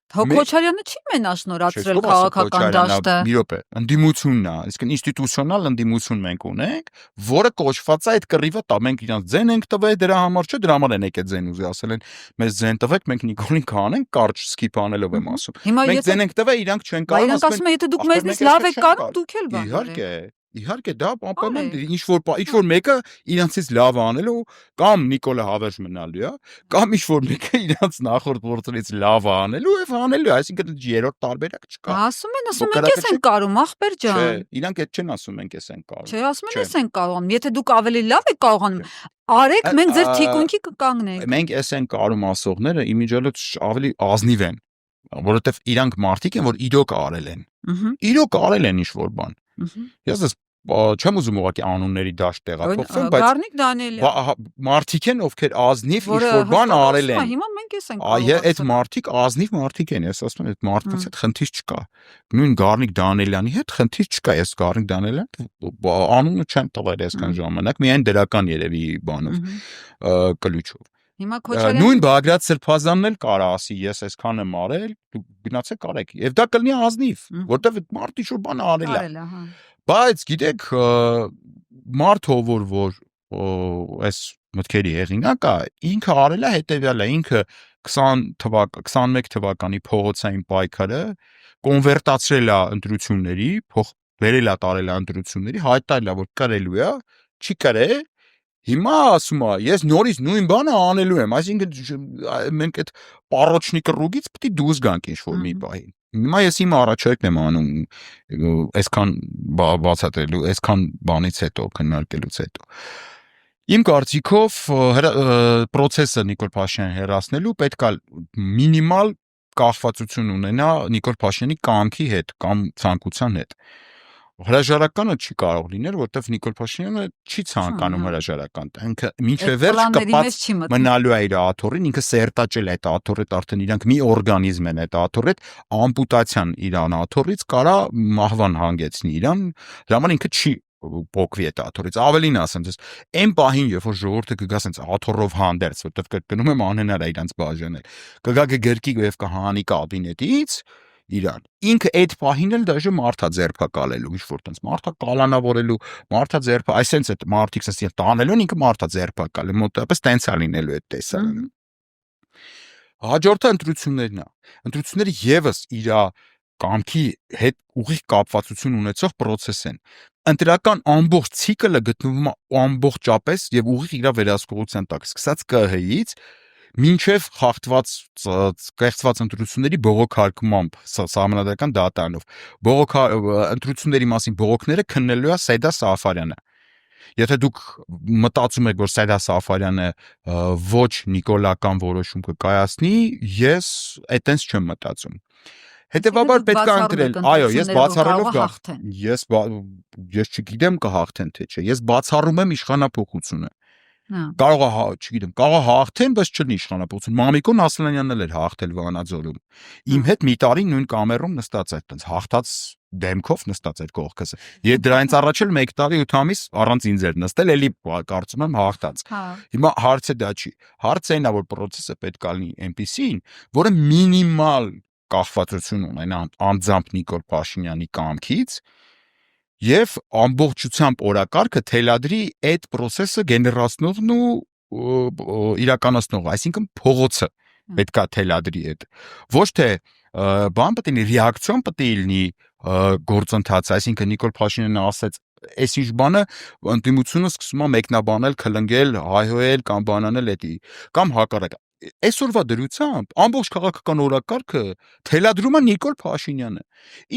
Քոչարյանը չի մենաշնորհացրել քաղաքական դաշտը։ Մի րոպե, ընդդիմությունն է, այսինքն ինստիտուցիոնալ ընդդիմություն մենք ունենք, որը կոչված է այդ կռիվը տա, մենք իրանց ձեն ենք տվել դրա համար, չէ, դրա համար են եկել ձեն ուզի ասել են, մեզ ձեն տվեք, մենք Նիկոլին կանենք, կարճ սկիպ անելով եմ ասում։ Մենք ձեն ենք տվել, իրանք չեն կարող, ասում են, եթե դուք մեզնից լավ եք կարող, դուք էլ բան։ Իհարկե դա անպայման ինչ որ մեկը իրանցից լավ անելու կամ Նիկոլը հավերժ մնալու է, կամ ինչ որ մեկը իրանց նախորդ գործերից լավ անելու եւ անելու, այսինքն երրորդ տարբերակ չկա։ Ասում են, մենք էս ենք կարում, ախպեր ջան։ Չէ, իրանք այդ չեն ասում, մենք էս ենք կարում։ Չէ, ասում են, էս ենք կարողանում։ Եթե դուք ավելի լավ եք կարողանում, արեք, մենք ձեր թիկունքի կկանգնենք։ Մենք էս ենք կարում ասողները իմիջիալոց ավելի ազնիվ են, որովհետեւ իրանք մարդիկ են, որ իրոք արել են։ Իրոք արել են ինչ որ բան։ Ես չեմ ուզում ուղղակի անունների դաշտ տեղափոխվեմ, բայց Գառնիկ Դանիելյան մարդիկ են, ովքեր ազնիվ որը ինչ-որ բան արել են։ Հիմա մենք էս ենք Այդ մարդիկ ազնիվ մարդիկ են, ես ասում եմ, այդ մարդկանց հետ խնդիր չկա։ Նույն Գառնիկ Դանիելյանի հետ խնդիր չկա, ես Գառնիկ Դանիելյան անունը չեմ տվել այսքան ժամանակ, միայն դրական երևի բանով, կլուչով։ Հիմա Քոչարյան Նույն Բագրատ Սրբազանն էլ կարա ասի, ես այսքան եմ արել, դու գնացեք արեք։ Եվ դա կլինի ազնիվ, որտեվ այդ մարդը ինչ-որ բան արել է։ Բայց գիտեք, մարդը որ այս մտքերի հեղինակը ինքը արել է հետեւյալը, ինքը 21 թվականի փողոցային պայքարը կոնվերտացրել է ընտրությունների, վերել է տարել է ընտրությունների, հայտարարել է որ կրելու է, չի կրել։ Հիմա ասում է, ես նորից նույն բանը անելու եմ, այսինքն մենք այդ պարոչնի կռուգից պետք է դուրս գանք ինչ-որ մի պահի։ Հիմա ես իմ առաջարկն եմ անում այսքան բացատրելու, այսքան բանից հետո, քննարկելուց հետո։ Իմ կարծիքով process-ը Նիկոլ Փաշինյանը հեռացնելու պետք է մինիմալ կախվածություն ունենա Նիկոլ Փաշինյանի կամքի հետ կամ ցանկության հետ։ Հրաժարականը չի կարող լինել, որտեվ Նիկոլ Փաշինյանը չի ցանկանում հրաժարական։ Ինքը մինչև վերջ կպած մնալու է իր աթոռին, ինքը սերտաճել է այդ աթոռը, արդեն իրանք մի օրգանիզմ են այդ աթոռը, ամպուտացիան իրան աթոռից կարա մահվան հանգեցնի իրան, ժամանակ ինքը չի փոկվի այդ աթոռից։ Ավելին ասեմ, ես այն պահին, երբ որ ժողովուրդը կգա ասենց աթոռով հանդերձ, որտեվ կրկնում եմ անհնար է իրանց բաժանել։ Կգա կգրկի եւ կհանի կաբինետից իրան։ Ինքը այդ պահին էլ դաժե մարդա ձերբակալելու, ինչ որ տենց մարդա կալանավորելու, մարդա ձերբա, այսենց այդ մարդիկ ասեն տանելու, ինքը մարդա ձերբակալել, մոտավորապես տենց է լինելու այդ տեսարանը։ Հաջորդը ընտրություններն է։ Ընտրությունները եւս իր կամքի հետ ուղիղ կապվածություն ունեցող process են։ Ընտրական ամբողջ ցիկլը գտնվում է ամբողջապես եւ ուղիղ իր վերահսկողության տակ, սկսած ԿՀ-ից մինչև խախտված կեղծված ընտրությունների բողոքարկմամբ սահմանադրական դատարանով ընտրությունների մասին բողոքները քննելու է Սեդա Սաֆարյանը։ Եթե դուք մտածում եք, որ Սեդա Սաֆարյանը ոչ նիկոլական որոշում կկայացնի, ես այտենց չեմ մտածում։ Հետևաբար պետք է ընտրել, այո, ես բացառելով գախտեն։ Ես չգիտեմ կհաղթեն թե չէ։ Ես բացառում եմ իշխանափոխությունը։ Կարող է, չգիտեմ, կարող է հաղթեն, բայց չլինի իշխանափոխություն։ Մամիկոն Ասլանյանն էլ էր հաղթել Վանաձորում։ Իմ հետ մի տարի նույն կամերում նստած էր, այդպես հաղթած դեմքով նստած էր կողքս։ Եվ դրանից առաջ էլ 1 տարի 8 ամիս առանց ինձ էր նստել, էլի կարծում եմ հաղթած։ Հիմա հարցը դա չի։ Հարցը այն է, որ process-ը պետք է լինի այնպեսին, որը մինիմալ կախվածություն ունենա անձամբ Նիկոլ Փաշինյանի կամքից եւ ամբողջությամբ օրակարգը թելադրի այդ process-ը գեներացնողն ու իրականացնողը, այսինքն փողոցը պետք է թելադրի այդ։ Ոչ թե բան պետք է լինի, ռեակցիոն պետք է լինի գործընթաց, այսինքն Նիկոլ Փաշինյանը ասեց այս ինչ բանը ընդդիմությունը սկսում է մեկնաբանել, քլնգել, հայհոյել կամ բանանել էդի կամ հակառակը։ Այսօրվա դրությամբ ամբողջ քաղաքական օրակարգը թելադրում է Նիկոլ Փաշինյանը։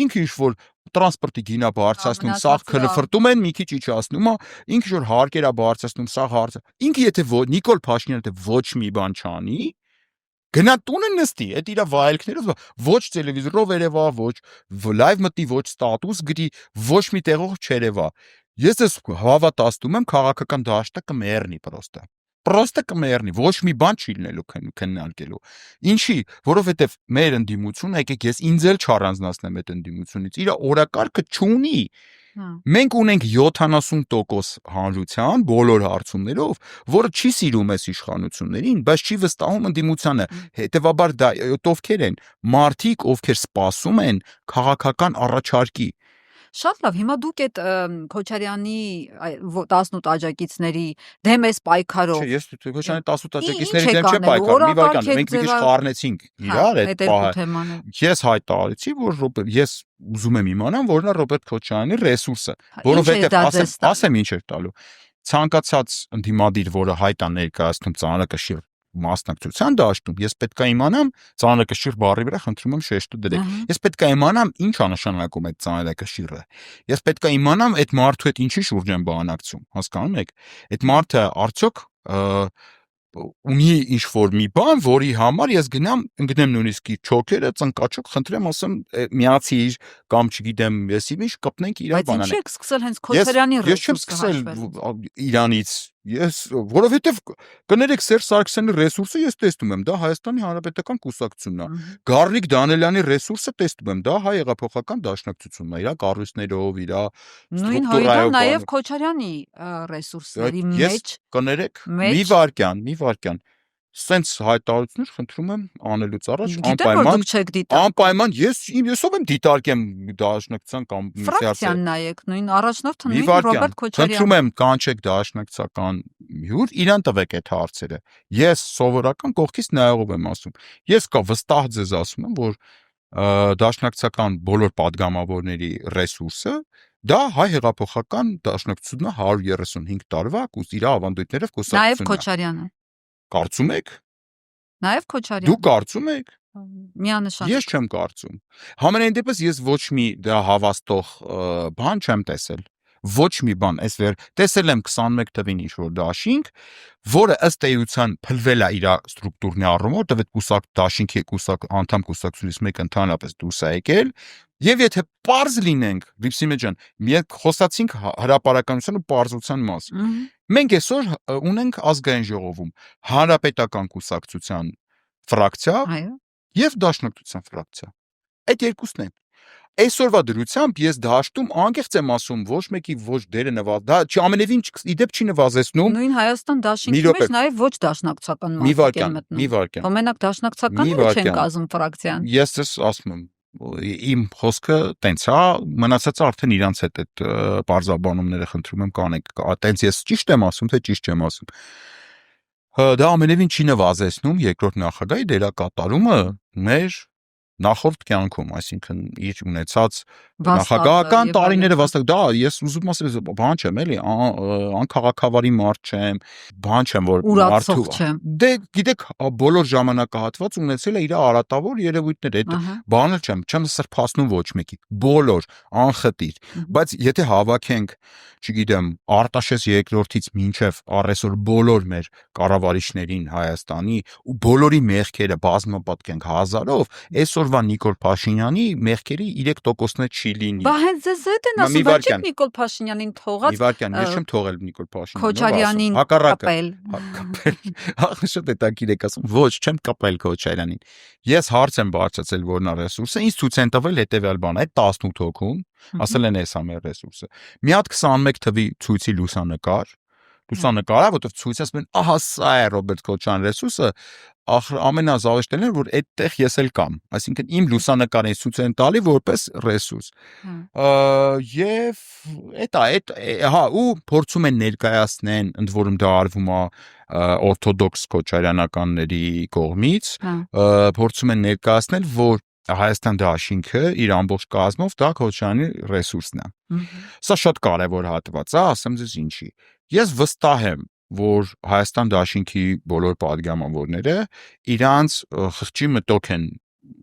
Ինքը ինչ որ տրանսպորտի գինա բարձրացնում, սաղ քրֆրտում են, մի քիչ իջացնում, ինքը որ հարկերա բարձրացնում, սաղ հարցը։ Ինքը եթե Նիկոլ Փաշինյանը ոչ մի բան չանի, գնա տունը նստի, այդ իր վայելքներով ոչ տելևիզորով երևա, ոչ լայվ մտի, ոչ ստատուս գրի, ոչ մի տեղով չերևա։ Ես ես հավատացնում եմ քաղաքական դաշտը կմեռնի պրոստը կմեռնի, ոչ մի բան չի լինելու քննարկելու։ Ինչի, որովհետև մեր ընդդիմությունը, եկեք ես ինձ էլ չառանձնացնեմ այդ ընդդիմությունից, իր օրակարգը չունի։ Մենք ունենք 70% հանրության բոլոր հարցումներով, որը չի սիրում այս իշխանություններին, բայց չի վստահում ընդդիմությանը։ Հետևաբար դա ովքեր են մարդիկ, ովքեր սպասում են քաղաքական առաջարկի։ Շատ լավ, հիմա դուք այդ Քոչարյանի 18 աջակիցների դեմ էս պայքարով։ Չէ, ես Քոչարյանի 18 աջակիցների դեմ չեմ պայքարում, մի վարքան, մենք մի քիչ խառնեցինք իրար այդ պահը։ Ես հայտարարեցի, որ ես ուզում եմ իմանամ, որն է Ռոբերտ Քոչարյանի ռեսուրսը, որովհետև ասեմ ինչ էր տալու։ Ցանկացած ընդդիմադիր, որը հայտ է ներկայացնում ծանրակշիռ մասնակցության դաշտում, ես պետք է իմանամ ծանրակշիռ բառի վրա խնդրում եմ շեշտը դրեք։ Ես պետք է իմանամ ինչ է նշանակում այդ ծանրակշիռը։ Ես պետք է իմանամ այդ մարդու հետ ինչի շուրջ են բանակցում, հասկանում եք։ Այդ մարդը արդյոք ունի ինչ-որ մի բան, որի համար ես գնեմ նույնիսկ իր չոքերը, ծնկաչոք խնդրեմ, ասեմ միացիր կամ չգիտեմ, եսի ինչ կպնենք իրար Բայց բանանենք։ ինչի եք սկսել հենց Քոչարյանի Ես չեմ ռեսուրսը սկսել հաշվելուց։ Իրանից, որովհետև կներեք Սերժ Սարգսյանի ռեսուրսը ես տեսնում եմ, դա Հայաստանի Հանրապետական կուսակցությունն է։ Գառնիկ Դանելյանի ռեսուրսը տեսնում եմ, դա Հայ հեղափոխական դաշնակցությունն է, իր կառույցներով, իր Նույն Հույդան նաև Քոչարյանի ռեսուրսների մեջ կներեք, մի վարքյան, սենց հայտարարություններ խնդրում եմ անելուց առաջ անպայման ես ով եմ դիտարկեմ դաշնակցության կամ ֆրակցիան նայեք, նույն առաջնորդը նույն Ռոբերտ Քոչարյանը։ Խնդրում եմ կանչեք դաշնակցական հյուր, իրան տվեք այդ հարցերը։ Ես սովորական կողքից նայողով եմ ասում։ Ես վստահ ձեզ ասում եմ, որ դաշնակցական բոլոր падգամավորների ռեսուրսը դա Հայ հեղափոխական դաշնակցությունը 135 տարվա իր ավանդույթներով կուսակցությունն է։ Նաև Քոչարյանը։ Կարծում եք։ Նաև Քոչարյանը։ Դու կարծում եք։ Միանշան։ Ես չեմ կարծում։ Համենայն դեպս ես ոչ մի դա հավաստող բան չեմ տեսել։ Ոչ մի բան, այսվեր տեսել եմ 21 թվին ինչ-որ դաշինք, որը ըստ էության փլվել է իր ստրուկտուրնի առումով, որտեղ դաշինքի անդամ կուսակցությունից մեկը ընդհանրապես դուրս է եկել, եւ եթե պարզ լինենք, Վիպսիմե ջան, մենք խոսացինք հրապարականության ու պարզության մասին։ Մենք այսօր ունենք ազգային ժողովում հանրապետական կուսակցության ֆրակցիա եւ դաշնակցության ֆրակցիա։ Այդ երկուսն են։ Այսօրվա դրությամբ ես դաշտում անկեղծ եմ ասում, ոչ մեկի ոչ դերը դա ամենևին իդեպ չի նվազեցնում։ Նույն Հայաստան դաշինքի մեջ նաև ոչ դաշնակցական մարդիկ են մտնում։ Մի վարքյան։ Ոմենակ դաշնակցականները չեն կազմում ֆրակցիան։ Ես ես ասում եմ, իմ խոսքը տենց է, մնացածը արդեն իրանց հետ այդ բարձաբանումները խնդրում եմ կանեք։ Տենց ես ճիշտ եմ ասում, թե ճիշտ չեմ ասում։ Դա ամենևին չի նվազեցնում երկրորդ նախագահի դերակատարումը մեր նախորդ կյանքում, այսինքն իր ունեցած նախագահական տարիները վաստակ, դա ես ուզում ասեմ, բան չեմ էլի, անքաղաքավարի մարդ չեմ, բան չեմ, որ մարդու չեմ։ Դե գիտեք, բոլոր ժամանակահատված ունեցել է իր արատավոր երևույթներ, այդ բանը չեմ սրբացնում ոչ մեկի, բոլոր անխտիր, բայց եթե հավաքենք, չգիտեմ, Արտաշես երկրորդից մինչև առեսօր բոլոր մեր կառավարիչներին Հայաստանի ու բոլորի մեղքերը բազմապատկենք հազարով, այսօրվա Նիկոլ Փաշինյանի մեղքերի 3%-ը չի լինի։ Բա հենց ձեզ հետ են ասում, բայց չէ Նիկոլ Փաշինյանին թողած։ Մի վարքյան, ես չեմ թողել Նիկոլ Փաշինյանին։ Քոչարյանին կապել։ Շատ հետաքրքիր եք ասում։ Ոչ, չեմ կապել Քոչարյանին։ Ես հարց եմ բարձրացել, որն է ռեսուրսը, ինձ ցույց են տվել հետեւյալ բան, այդ 18 հոգուն, ասել են էս է մեր ռեսուրսը։ Մի հատ 21 թվի ցույցի լուսանկար, որտեղ ցույց ասում են, ահա սա է Ռոբերտ Քոչարյանի ռեսուրսը, ամենազավեշտելն է, որ այդտեղ ես էլ կամ, այսինքն իմ լուսանկարին ցույց են տալի որպես ռեսուրս։ Եվ ու փորձում են ներկայացնեն, ընդ որում դա արվում է օրթոդոքս քոչարյանականների կողմից, փորձում են ներկայացնել, որ Հայաստան դաշինքը իր ամբողջ կազմով դա Քոչարյանի ռեսուրսն է։ Սա շատ կարևոր հատված է, ասեմ ձեզ ինչի։ Ես վստահ եմ, որ Հայաստան դաշինքի բոլոր падգամավորները իրանց խղճի մտոք են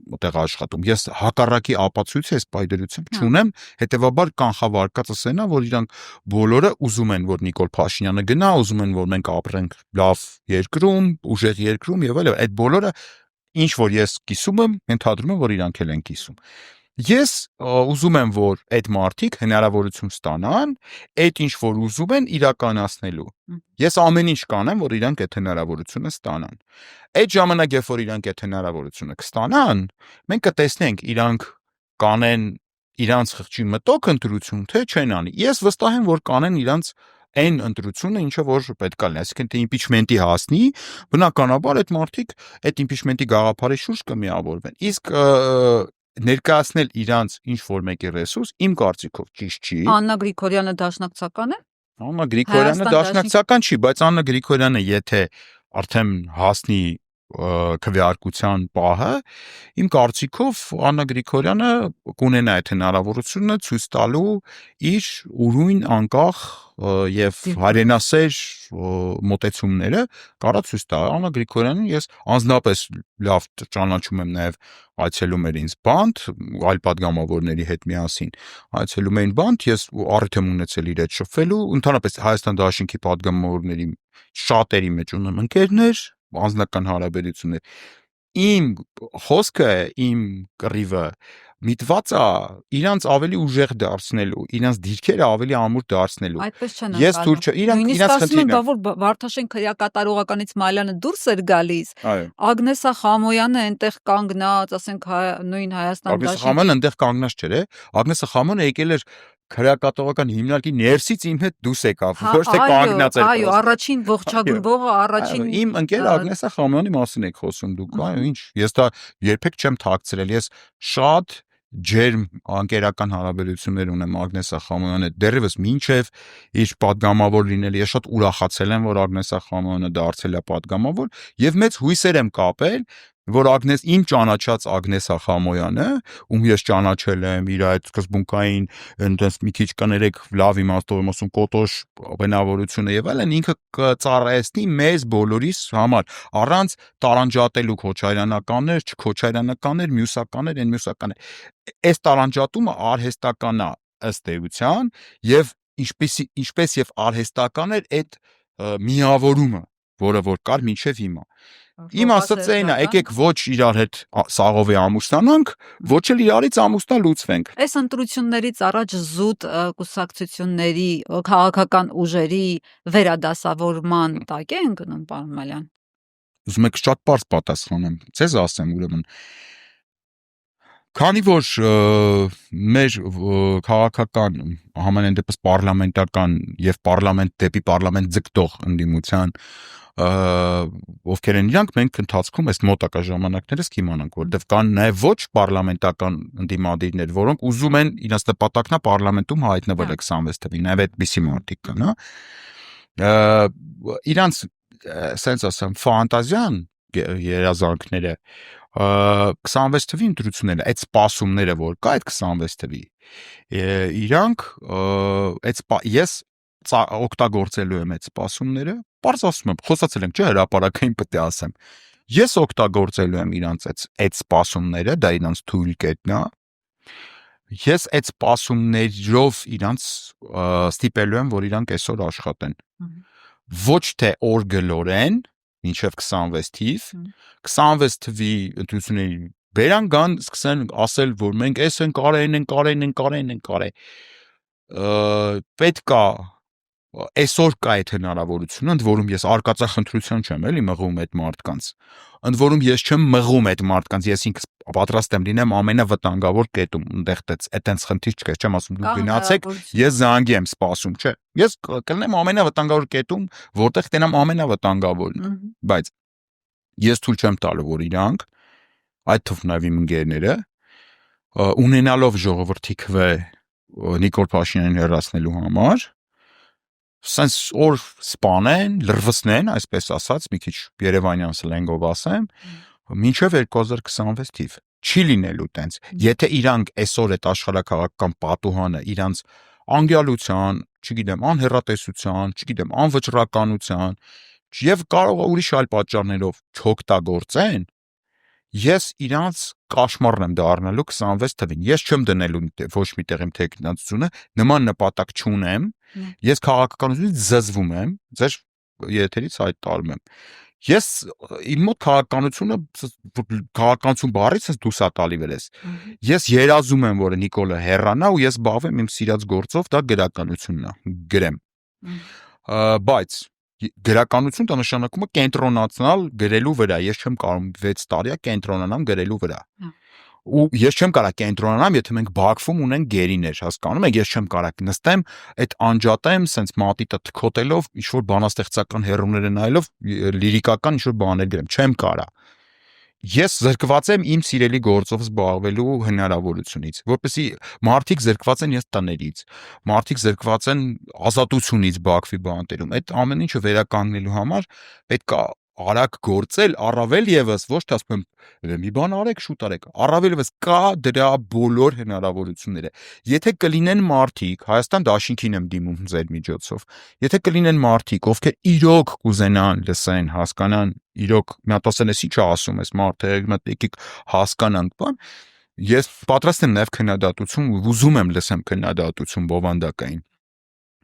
այդտեղ աշխատում։ Ես հակառակի ապացույց այս պայդրությամբ չունեմ, հետեւաբար կանխավարկածը սենա, որ իրանք բոլորը ուզում են, որ Նիկոլ Փաշինյանը գնա, ուզում են, որ մենք ապրենք լավ երկրում, ուժեղ երկրում եւ այլն, այդ բոլորը ինչ որ ես կիսում եմ, ենթադրում եմ, որ իրանք էլ են կիսում։ Ես ուզում եմ, որ այդ մարդիկ հնարավորություն ստանան, այդ ինչ որ ուզում են իրականացնելու։ Ես ամեն ինչ կանեմ, որ իրանք այդ հնարավորությունը ստանան։ Այդ ժամանակ, երբ որ իրանք այդ հնարավորությունը կստանան, մենք կտեսնենք իրանք կանեն իրանց խղճի մտոք ընտրություն, թե չեն անի։ Ես վստահ եմ, որ կանեն իրանց այն ընտրությունը, ինչը որ պետք է լինի, այսինքն թե իմպիչմենտի հասնի, բնականաբար այդ մարդիկ այդ իմպիչմենտի գաղափարի շուրջ կմիավորվեն։ Իսկ ներկայացնել իրանց ինչ որ մեկի ռեսուրս, իմ կարծիքով ճիշտ չի։ Աննա Գրիգորյանը դաշնակցական է։ Աննա Գրիգորյանը դաշնակցական չի, բայց Աննա Գրիգորյանը եթե արդեն հասնի քվեարկության պահը, իմ կարծիքով Աննա Գրիգորյանը կունենա այդ հնարավորությունը ցույց տալու իր ուրույն անկախ եւ հայրենասեր մոտեցումները, կարա ցույց տա։ Աննա Գրիգորյանին ես անձնապես լավ ճանաչում եմ, նաեւ այցելում էր ինձ բանտ, այլ падգամավորների հետ միասին այցելում էին բանտ, ես առիթ եմ ունեցել իր հետ շփվելու, ընդհանրապես Հայաստան դաշինքի падգամավորների շատերի մեջ ունեմ ընկերներ, անձնական հարաբերություններ։ Իմ խոսքը, իմ կռիվը միտված է իրանց ավելի ուժեղ դարձնելու, իրանց դիրքերը ավելի ամուր դարձնելու։ Այդպես չեն Ես թույլ անցնում։ իրանք Նույնիսկ իրանց ասում են, խնդիրն է։ բա որ Վարդաշեն քրեակատարողականից Մալյանը դուրս էր գալիս։ Այո։ Ագնեսա Խամոյանը այնտեղ կանգնած, ասենք նույն Հայաստան Ագնեսա Խամոյանը այնտեղ կանգնած չէր, Ագնեսա Խամոյանը եկել էր քրեակատարողական հիմնարկի ներսից իմ հետ դուրս եկավ, ոչ թե կանգնած էր։ Այո, առաջին ողջագուրվողը, առաջին իմ ընկեր Ագնեսա Խամոյանի մասին եք խոսում դուք, այո, ինչ։ Ես դա երբեք չեմ թաքցրել, ես շատ ջերմ անկերական հարաբերություններ ունեմ Ագնեսա Խամոյանը, դեռևս մինչև իր պատգամավոր լինելը ես շատ ուրախացել եմ, որ Ագնեսա Խամոյանը դարձել է պատգամավոր եւ մեծ հույսեր եմ կապել, որ իմ ճանաչած Ագնեսա Խամոյանը, ում ես ճանաչել եմ իր այդ սկզբունքային այնտես մի քիչ կներեք լավ իմաստով եմ ասում կոտոշ բնավորությունը եւ այլն, ինքը կծառայեցնի մեզ բոլորիս համար, առանց տարանջատելու քոչարյանականներ, չքոչարյանականներ, մյուսականներ, այն մյուսականներ։ Այս տարանջատումը արհեստական է ըստ էության եւ ինչպես եւ արհեստական էր այդ միավորումը, որը որ կար մինչեւ հիմա։ Իմ ասածն է, եկեք ոչ իրար հետ սաղովի ամուսնանանք, ոչ էլ իրարից ամուսնալուծվենք։ Այս ընտրություններից առաջ զուտ կուսակցությունների քաղաքական ուժերի վերադասավորման տակ են գնում, պարոն Մալյան։ Ուզում եք շատ པարզ պատասխանեմ, ձեզ ասեմ ուրեմն։ Քանի որ մեր քաղաքական համենայն դեպս պարլամենտական եւ պարլամենտ դեպի պարլամենտ ձգտող ընդդիմության ովքեր են իրանք, մենք ընթացքում այս մոտակա ժամանակներս կիմանանք, որտեղ կան նաև ոչ պարլամենտական ընդդիմադիրներ, որոնք ուզում են իրենց նպատակն է պարլամենտում հայտնվել 26 թվին, նաև այդպիսի մարդիկ կան, իրանց ասենց ասեմ ֆանտազիան երազանքները 26 թվի ընտրությունները, այդ սպասումները, որ կա այդ 26 թվի, իրանք ես օգտագործելու եմ այդ սպասումները, պարզ ասում եմ, խոսացել ենք, չէ, հրապարակային պետք է ասեմ։ Ես օգտագործելու եմ իրանց այդ սպասումները, դա իրանց թույլ կետն է։ Ես այդ սպասումներով իրանց ստիպելու եմ, որ իրանք այսօր աշխատեն։ Ոչ թե օրգլորեն, մինչև 26 թիվ, 26 թվի ընտրությունների բերան գան, սկսեն ասել, որ մենք այս ենք արել, պետք է այսօր կա այդ հնարավորությունը, ընդ որում ես արկածախնդրության չեմ էլի մղում այդ մարդկանց, ընդ որում ես չեմ մղում այդ մարդկանց, ես ինքս պատրաստ եմ լինեմ ամենավտանգավոր կետում, այնտեղ այդտենց խնդիր չկա, չեմ ասում դուք գնացեք, ես զանգի եմ սպասում, չէ, ես կլինեմ ամենավտանգավոր կետում, որտեղ տենամ ամենավտանգավորն, բայց ես թույլ չեմ տալու, որ իրանք այդ թվում նաև իմ ընկերները ունենալով ժողովրդի քվե Նիկոլ Փաշինյանին հեռացնելու համար սենց օր սպանեն, լրվսնեն, այսպես ասած, մի քիչ երևանյան սլենգով ասեմ, մինչև 2026 թիվ։ Չի լինելու տենց։ Եթե իրանք այսօր այդ աշխարհակաղակական պատուհանը իրանց անգյալության, չգիտեմ, անհեռատեսության, չգիտեմ, անվճռականության եւ կարող է ուրիշ այլ պատճառներով չօգտագործեն, ես իրանց կաշմարն եմ դառնալու 26 թվին։ Ես չեմ դնելու ոչ մի տեղ իմ թեկնածությունը, նման նպատակ չունեմ։ Ես քաղաքականությունից զզվում եմ, ձեր եթերից այդ տարում եմ։ Ես իմ մոտ քաղաքականություն բառից ես դուրս տալի վրես։ Ես երազում եմ, որ Նիկոլը հեռանա ու ես զբաղվեմ իմ սիրած գործով, դա գրականությունն է, գրեմ։ Բայց գրականություն դա նշանակում է կենտրոնացնալ գրելու վրա։ Ես չեմ կարող 6 տարի կենտրոնանամ գրելու վրա։ Ու ես չեմ կարող կենտրոնանամ, եթե մենք Բաքվում ունենք գերիներ, հասկանում եք, ես չեմ կարող նստեմ, այդ անջատեմ, սենց մատիտը թքոտելով, ինչ որ բանաստեղծական հերումները նայելով, լիրիկական ինչ որ բաներ գրեմ, չեմ կարող։ Ես զրկված եմ իմ սիրելի գործով զբաղվելու հնարավորությունից, որպեսզի մարդիկ զրկված են ես տներից, մարդիկ զրկված են ազատությունից Բաքվի բանտերում, այդ ամեն ինչը վերականգնելու համար պետք է արագ գործել, առավել եւս ոչ թե ասում եմ մի բան արեք, շուտ արեք, առավել եւս կա դրա բոլոր հնարավորությունները։ Եթե կլինեն մարդիկ, Հայաստան դաշինքին եմ դիմում ձեր միջոցով, եթե կլինեն մարդիկ, ովքեր իրոք կուզենան լսեն, հասկանան, իրոք մի հատ ասեն, ինչ է ասում այս մարդը, եկեք հասկանանք, բան, ես պատրաստ եմ նաեւ քննադատություն, ուզում եմ լսեմ քննադատություն բովանդակային։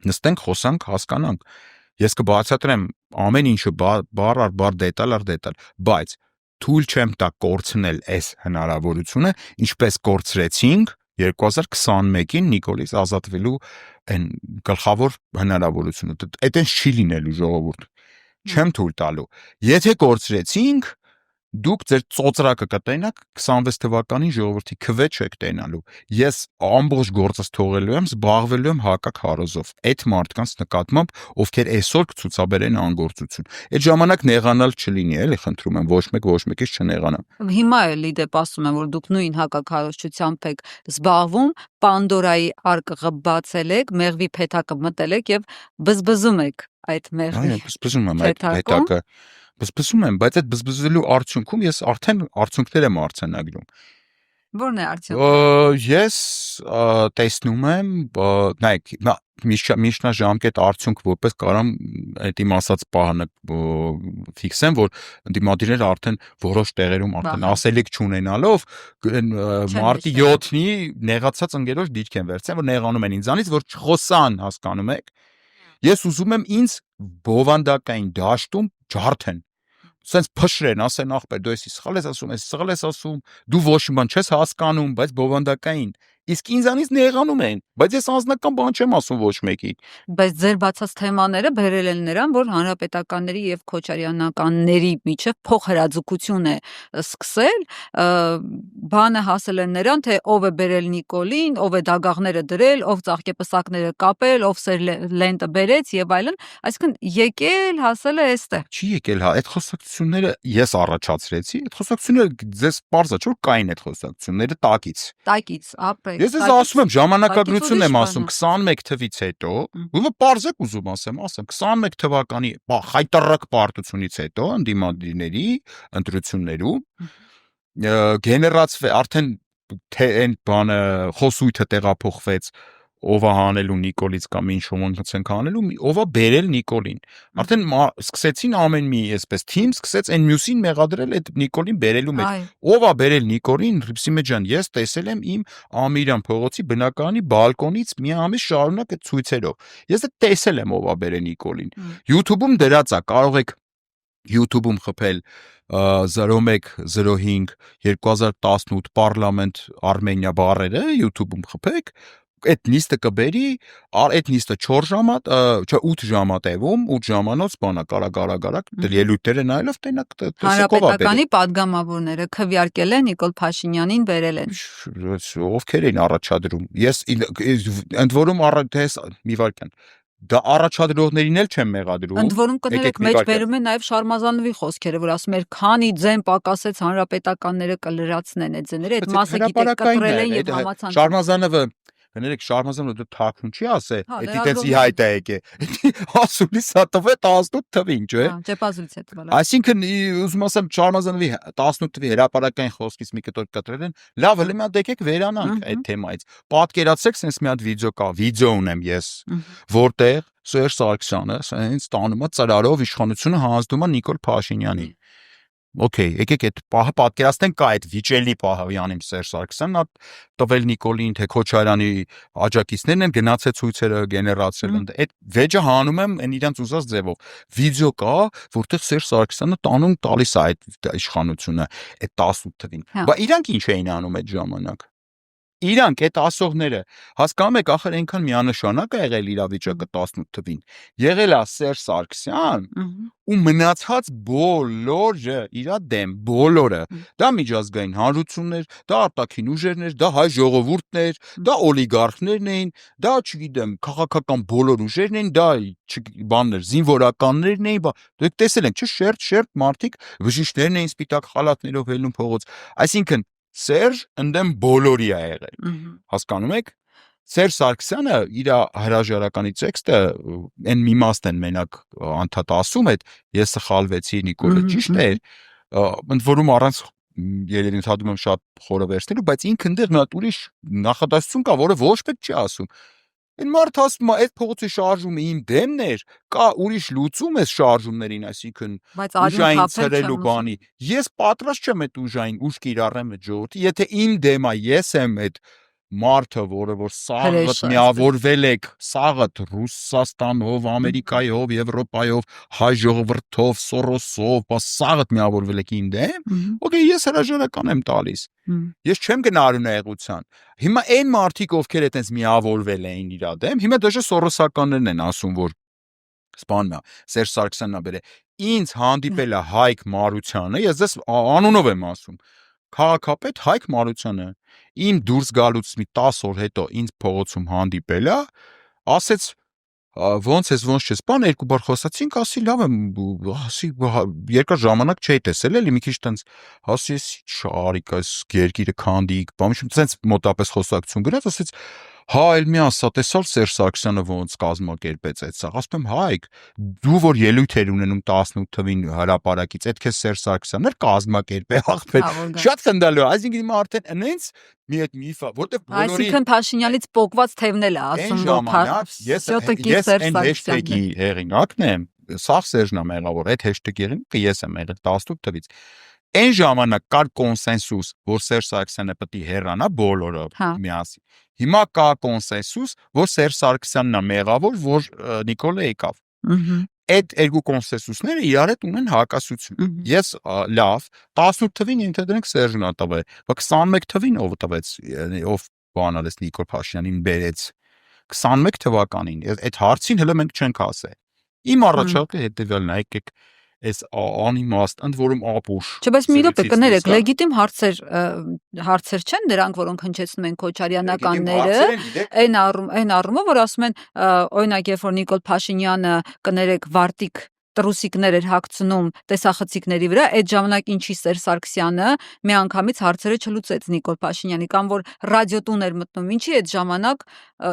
Նստենք, խոսանք, հասկանանք։ Ես կբացատրեմ ամեն ինչը բար առ բար դետալ առ դետալ, բայց թույլ չեմ տա կորցնել այս հնարավորությունը, ինչպես կորցրեցինք 2021-ին Նիկոլից ազատվելու այն գլխավոր հնարավորությունը։ Այդտենց չի լինելու ժողովուրդ։ Չեմ թույլ տալու։ Եթե կորցրեցինք, դուք ձեր ծոծրակը կտենաք 26 թվականին ժողովրդի քվե չեք տենալու։ Ես ամբողջ գործս թողելու եմ, զբաղվելու եմ Հակակ Հարոզով, այդ մարդկանց նկատմամբ, ովքեր այսօր կցուցաբերեն անգործություն։ Այդ ժամանակ նեղանալ չլինի, էլի խնդրում եմ, ոչ մեկից չնեղանա։ Հիմա էլ իդեպ ասում եմ, որ դուք նույն հակակարողությամբ եք զբաղվում, Պանդորայի արկղը բացել եք, մեղվի փեթակը մտել եք եւ բզբզում եք այդ մեղվի։ Բզբզում եմ այդ փեթակը, բզբզում եմ, բայց այդ բզբզելու արդյունքում ես արդեն արդյունքներ եմ արձանագրում։ Ո՞րն է արդյունքը։ Ես տեսնում եմ, նայեք, միջնաժամկետ արդյունք որպես կարամ այդ իմ ասած պահանը ֆիքսեմ, որ դիմադիրները արդեն որոշ տեղերում արդեն ասելիք չունենալով մարտի 7-ի նեղացած ընկերոջ դիրք են վերցրել, որ նեղանում են ինձանից, որ չխոսան, հասկանում եք։ Ես ուզում եմ ինձ բովանդակային դաշտում ջարդեն, սենց փշրեն, ասեն ախպեր, դու էսի սխալ ես ասում, էսի սխալ ես ասում, դու ոչ մի բան չես հասկանում, բայց բովանդակային։ Իսկ ինձանից նեղանում են, բայց ես անձնական բան չեմ ասում ոչ մեկի։ Բայց ձեր բացած թեմաները բերել են նրան, որ հանրապետականների եւ քոչարյանականների միջև փոխհրաձգություն է սկսել, բանը հասել են նրան, թե ով է բերել Նիկոլին, ով է դագաղները դրել, ով ծաղկեպսակները կապել, ով սեր լենտը բերեց եւ այլն, այսինքն եկել հասել է այստեղ։ Չի եկել, հա, այդ խոսակցությունները ես առաջացրեցի, այդ խոսակցությունները ձեզ պարզ է, որ կային այդ խոսակցությունները տակից, ապրեք։ Ես ասում եմ, ժամանակագրություն եմ ասում 21 թվից հետո, ումը պարզեք ուզում ասեմ 21 թվականի խայտարակ պարտությունից հետո ընդդիմադիրների ընտրություններում գեներացվե արդեն այն բանը խոսույթը տեղափոխվեց ով է հանելու Նիկոլից կամ ինչ ոմանց ենք հանելու, ով է բերել Նիկոլին։ Արդեն սկսեցին ամեն մի այսպես թիմ սկսեց այն մյուսին մեղադրել այդ Նիկոլին բերելու մեջ։ Ով է բերել Նիկոլին, Ռիփսիմե ջան, ես տեսել եմ իմ Ամիրյան փողոցի բնակարանի բալկոնից մի ամիս շարունակ այդ ցույցերով։ Ես դա տեսել եմ ով է բերել Նիկոլին։ YouTube-ում դրած է, կարող եք YouTube-ում խփել 0105 2018 պարլամենտ Արմենիա բառերը YouTube-ում խփեք, այդ նիստը կբերի, այդ նիստը 4 ժամ, չէ 8 ժամ է տևում, 8 ժամանոց բանա կարագ ելույթները նայելով տենակ տեսակով է։ Հանրապետականի падգամավորները քվեարկել են Նիկոլ Փաշինյանին բերել են։ Ովքեր էին առաջադրում։ Ես ընդ որում մի վարքան դա առաջադրողներին էլ չեմ մեղադրում։ Ընդ որում կներեք մեջ բերում են նաև Շարմազանովի խոսքերը, որ ասում էր, քանի ձեն պակասեց հանրապետականները կլրացնեն այդ ձեները, այդ մասը գիտեք կտրել են եւ համացան։ Շարմազանովը Կներեք Շարմազանովը դու թաքուն չի ասե, էդի տես իհայտ է եկե։ Ասուլի սա տվե 18 թվին, չէ՞։ Ճեպազույց է տվել։ Այսինքն ուզում ասեմ Շարմազանովի 18 թվի հրապարակային խոսքից մի կտոր կտրել են, լավ, հələ մի հատ եկեք վերանանք այդ թեմայից։ Պատկերացրեք, sense մի հատ վիդեո կա, վիդեո ունեմ ես, որտեղ Սերժ Սարգսյանը sense տանում է ծրարով իշխանությունը հանձնում է Նիկոլ Փաշինյանին։ Okay, եկեք այդ պահը պատկերացնենք, կա այդ վիճելի պահը Յանիմ Սերժ Սարգսյանն է տվել Նիկոլին, թե Քոչարյանի աջակիցներն են գնացել ցույցերը գեներացրել են։ Այդ վեճը հանում եմ այն իրանց ուզած ձևով։ Վիդեո կա, որտեղ Սերժ Սարգսյանը տանում տալիս է այդ իշխանությունը այդ 18 թվին։ Բայց իրանք ինչ էին անում այդ ժամանակ։ Իրանք այդ ասողները, հասկանում եք, ախր այնքան միանշանակ է եղել իրավիճակը 18 թվին։ Եղել է Սերժ Սարգսյան ու մնացած բոլորը իրա դեմ, բոլորը։ Դա միջազգային հանրություններ, դա արտաքին ուժերներ, դա հայ ժողովուրդներ, դա օլիգարխներն էին, դա, չգիտեմ, քաղաքական բոլոր ուժերն էին, դա բաններ, զինվորականներն էին, դուք տեսել եք, չէ՞, շերտ մարդիկ, բժիշկներն էին սպիտակ խալաթներով ելնում փողոց։ Այսինքն Սերժ ընդդեմ բոլորի է եղել։ Հասկանում եք։ Սերժ Սարգսյանը իր հրաժարականի տեքստը այն մի մասն են մենակ անդադ ասում այդ ես սխալվեցի Նիկոլը ճիշտ է, ընդ որում առանց երևի ընդհանրում եմ շատ խորը վերցնելու, բայց ինքը ընդեղ մի հատ ուրիշ նախադասություն կա, որը ոչ պետք չի ասում։ Այն մարդը ասում է, այդ փողոցի շարժումը իմ դեմն էր, կա ուրիշ լուծում է շարժումներին, այսինքն ուժային ցրելու բանի։ Ես պատրաստ չեմ այդ ուժային ուժ կիրառեմ այդ ժողովրդի, եթե իմ դեմը ես եմ այդ մարդը, որը որ սաղդ Հրեշ է, միավորվել եք, սաղդ Ռուսաստանով, Ամերիկայով, Եվրոպայով, հայ ժողովրդով, Սորոսով, սաղդ միավորվել եք իմ դեմ, օքեյ, ես հրաժարական եմ տալիս։ Ես չեմ գնա արյունահեղության։ Հիմա այն մարդիկ, ովքեր այտենց միավորվել էին իր դեմ, հիմա դժե սորոսականներն են ասում, որ սպաննա, Սերժ Սարգսյանն ա բերե։ Ինձ հանդիպել է Հայկ Մարությանը, ես ձեզ անունով եմ ասում։ Քաղաքապետ Հայկ Մարությանը իմ դուրս գալուց մի 10 օր հետո ինձ փողոցում հանդիպել է, ասեց ոնց չես բան երկու բառ խոսացինք, ասի լավ եմ, ասի երկար ժամանակ չէի տեսել, էլի մի քիչ տենց ասի շարիկ այս երկիրը քանդիկ, բան sense մոտապես խոսակցություն գրած, ասեց հա էլ մի ասա տեսալ Սերժ Սարգսյանը ոնց կազմակերպեց այդ սա, ասում եմ Հայկ, դու որ ելույթ էր ունենում 18 թվին հրապարակից, այդ քեզ Սերժ Սարգսյանն էր կազմակերպե ախպեր, շատ խնդալու, այսինքն հիմա արդեն այնց մի այդ միֆա, որտեվ բոլորի Այսինքն Փաշինյանից պոկված թևնել է ասում, ես այն հեշթեգի հեղինակն եմ, սաղ Սերժն է մեղավոր, այդ հեշթեգի հեղինակը ես եմ եղել 18 թվից։ Այն ժամանակ կար կոնսենսուս, որ Սերժ Սարգսյանը պետք է հեռանա բոլորը միասին։ Հիմա կա կոնսենսուս, որ Սերժ Սարգսյանն է մեղավոր, որ Նիկոլը եկավ։ Այդ երկու կոնսենսուսները իրար հետ ունեն հակասություն։ Ես լավ 18 թվին ենթադրենք Սերժն ա տվել, բայց 21 թվին ով տվեց, ով բանալես Նիկոլ Փաշինյանին բերեց 21 թվականին։ Այդ հարցին հələ մենք չենք ասել։ Իմ առաջարկը հետեւյալն է, եկեք այս անիմաստ, ընդ որում ապուշ։ Չէ, բայց մի րոպե կներեք, լեգիտիմ հարցեր չեն դրանք, որոնք հնչեցնում են քոչարյանականները, այն առումով, որ ասում են, օրինակ, երբ որ Նիկոլ Փաշինյանը կներեք վարտիկ տրուսիկներ էր հագցնում տեսախցիկների վրա, այդ ժամանակ ինչի Սերժ Սարգսյանը միանգամից հարցերը չլուծեց Նիկոլ Փաշինյանի, կամ որ ռադիոտուն էր մտնում, ինչի այդ ժամանակ